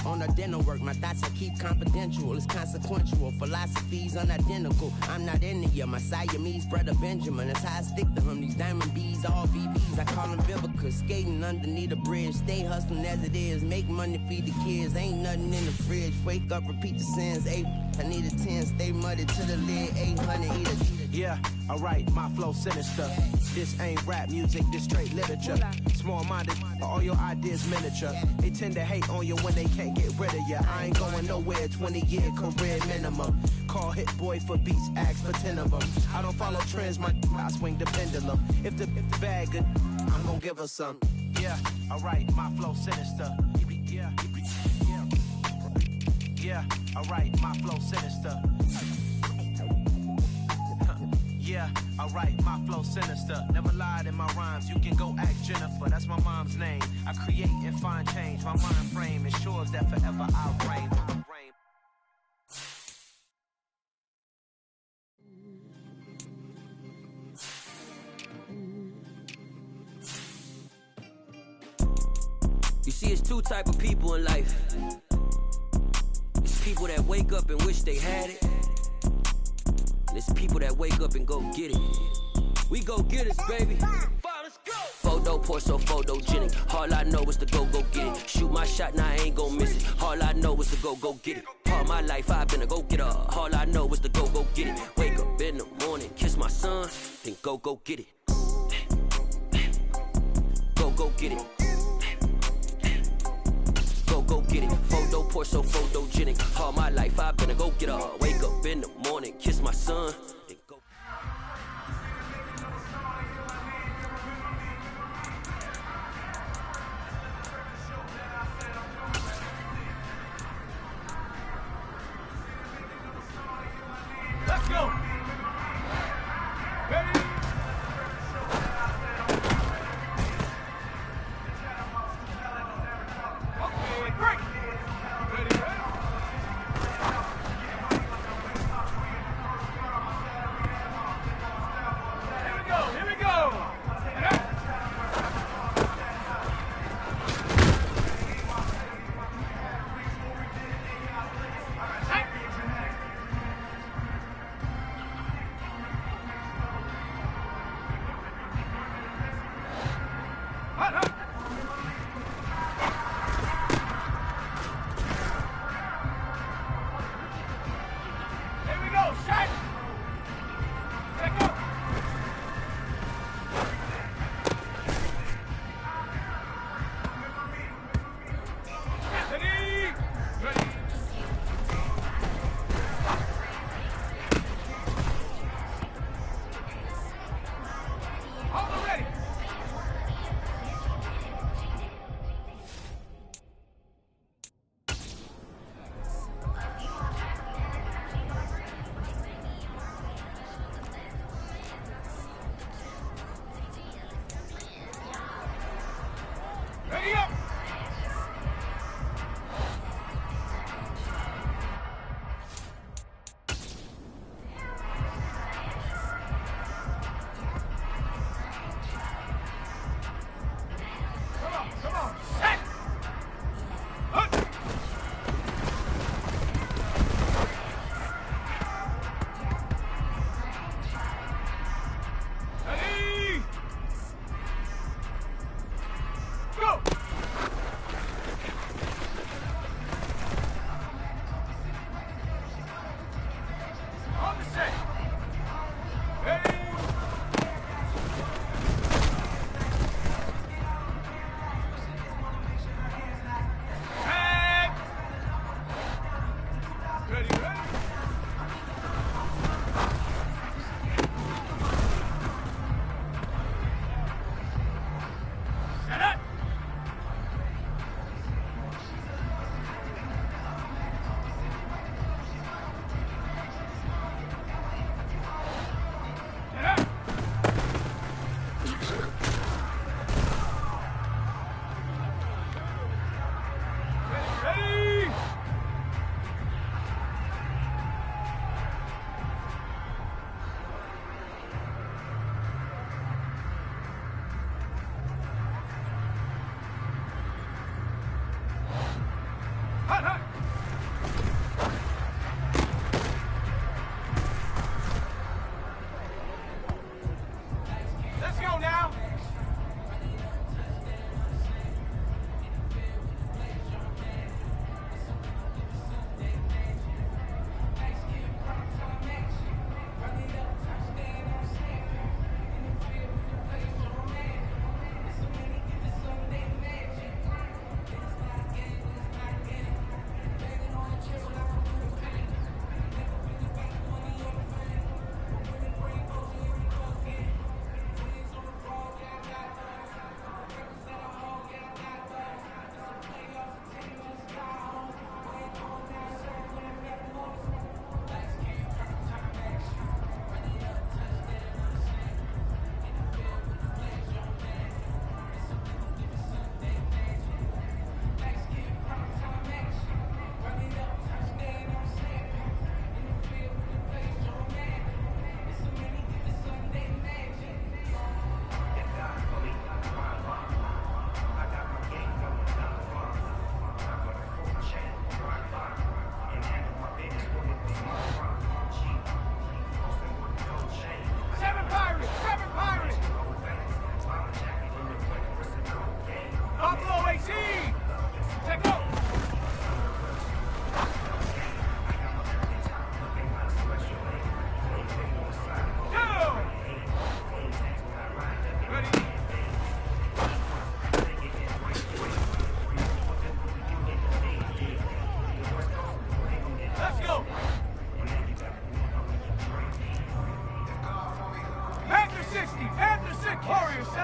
on the dinner work. My thoughts I keep confidential, it's consequential. Philosophies unidentical, I'm not in the my Siamese brother Benjamin. That's how I stick to him, these diamond bees, all BBs. I call them Vivica, skating underneath the bridge. Stay hustling as it is, make money, feed the kids. Ain't nothing in the fridge, wake up, repeat the sins. I need a 10, stay muddy to the lid. 800, eat a. Yeah, alright, my flow sinister. This ain't rap music, this straight literature. Small-minded, all your ideas miniature. They tend to hate on you when they can't get rid of you. I ain't going nowhere, 20-year career minimum. Call Hit Boy for beats, ask for 10 of them. I don't follow trends, I swing the pendulum. If the bag good, I'm gon' give her some. Yeah, alright, my flow sinister. Yeah, alright, my flow sinister. Yeah, alright, my flow sinister. Never lied in my rhymes, you can go ask Jennifer, that's my mom's name. I create and find change, my mind frame ensures that forever I'll reign. You see, it's two type of people in life. It's people that wake up and wish they had it. It's people that wake up and go get it. We go get it, baby. Photo poor so photogenic. All I know is to go get it. Shoot my shot, now I ain't gon' miss it. All I know is to go get it. All my life I've been a go getter. All I know is to go get it. Wake up in the morning, kiss my son, then go get it. Go get it. Go get it. Photo poor so photogenic. All my life I've been a go getter. Wake up in the morning, kiss my son, then go. Let's go. Ready? Okay, break. Ready?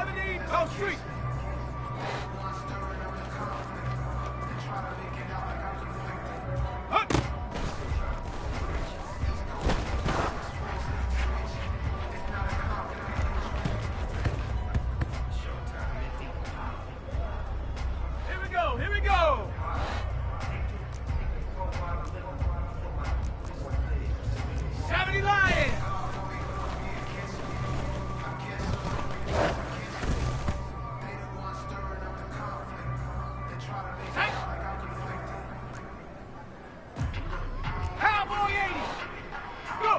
70, go street. Hup. Here we go. 70 Lions. Cowboy 80. Go.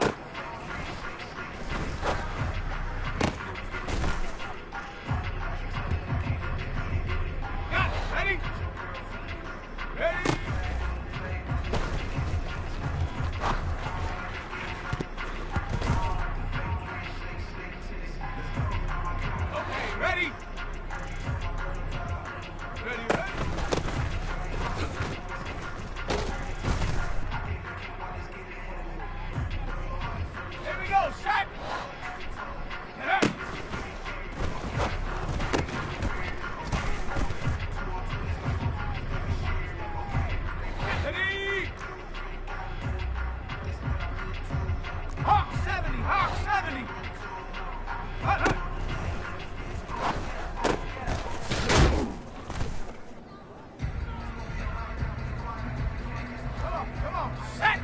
Got it. Ready? Ready? Okay, ready? Ready, ready? Here we go, shot! Get up! Ready? Hawk 70, Hawk 70. Hut, hut. Come on, set.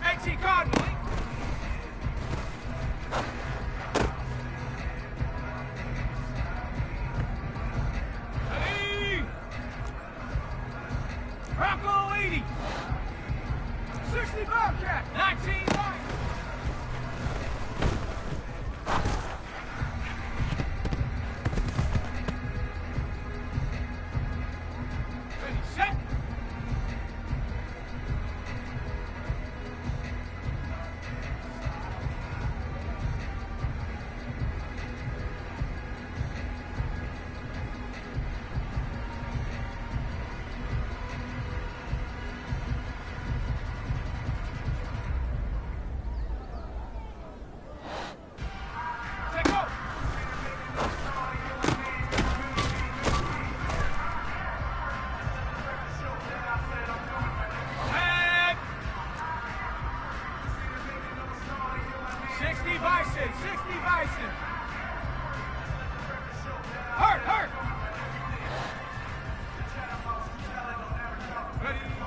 XC Cardinal. Ready? Bronco 80. 60 Bobcat. 19 Lions. Ready, set. Take off. Head. 60 Bison, 60 Bison. Hurt, hurt. Ready?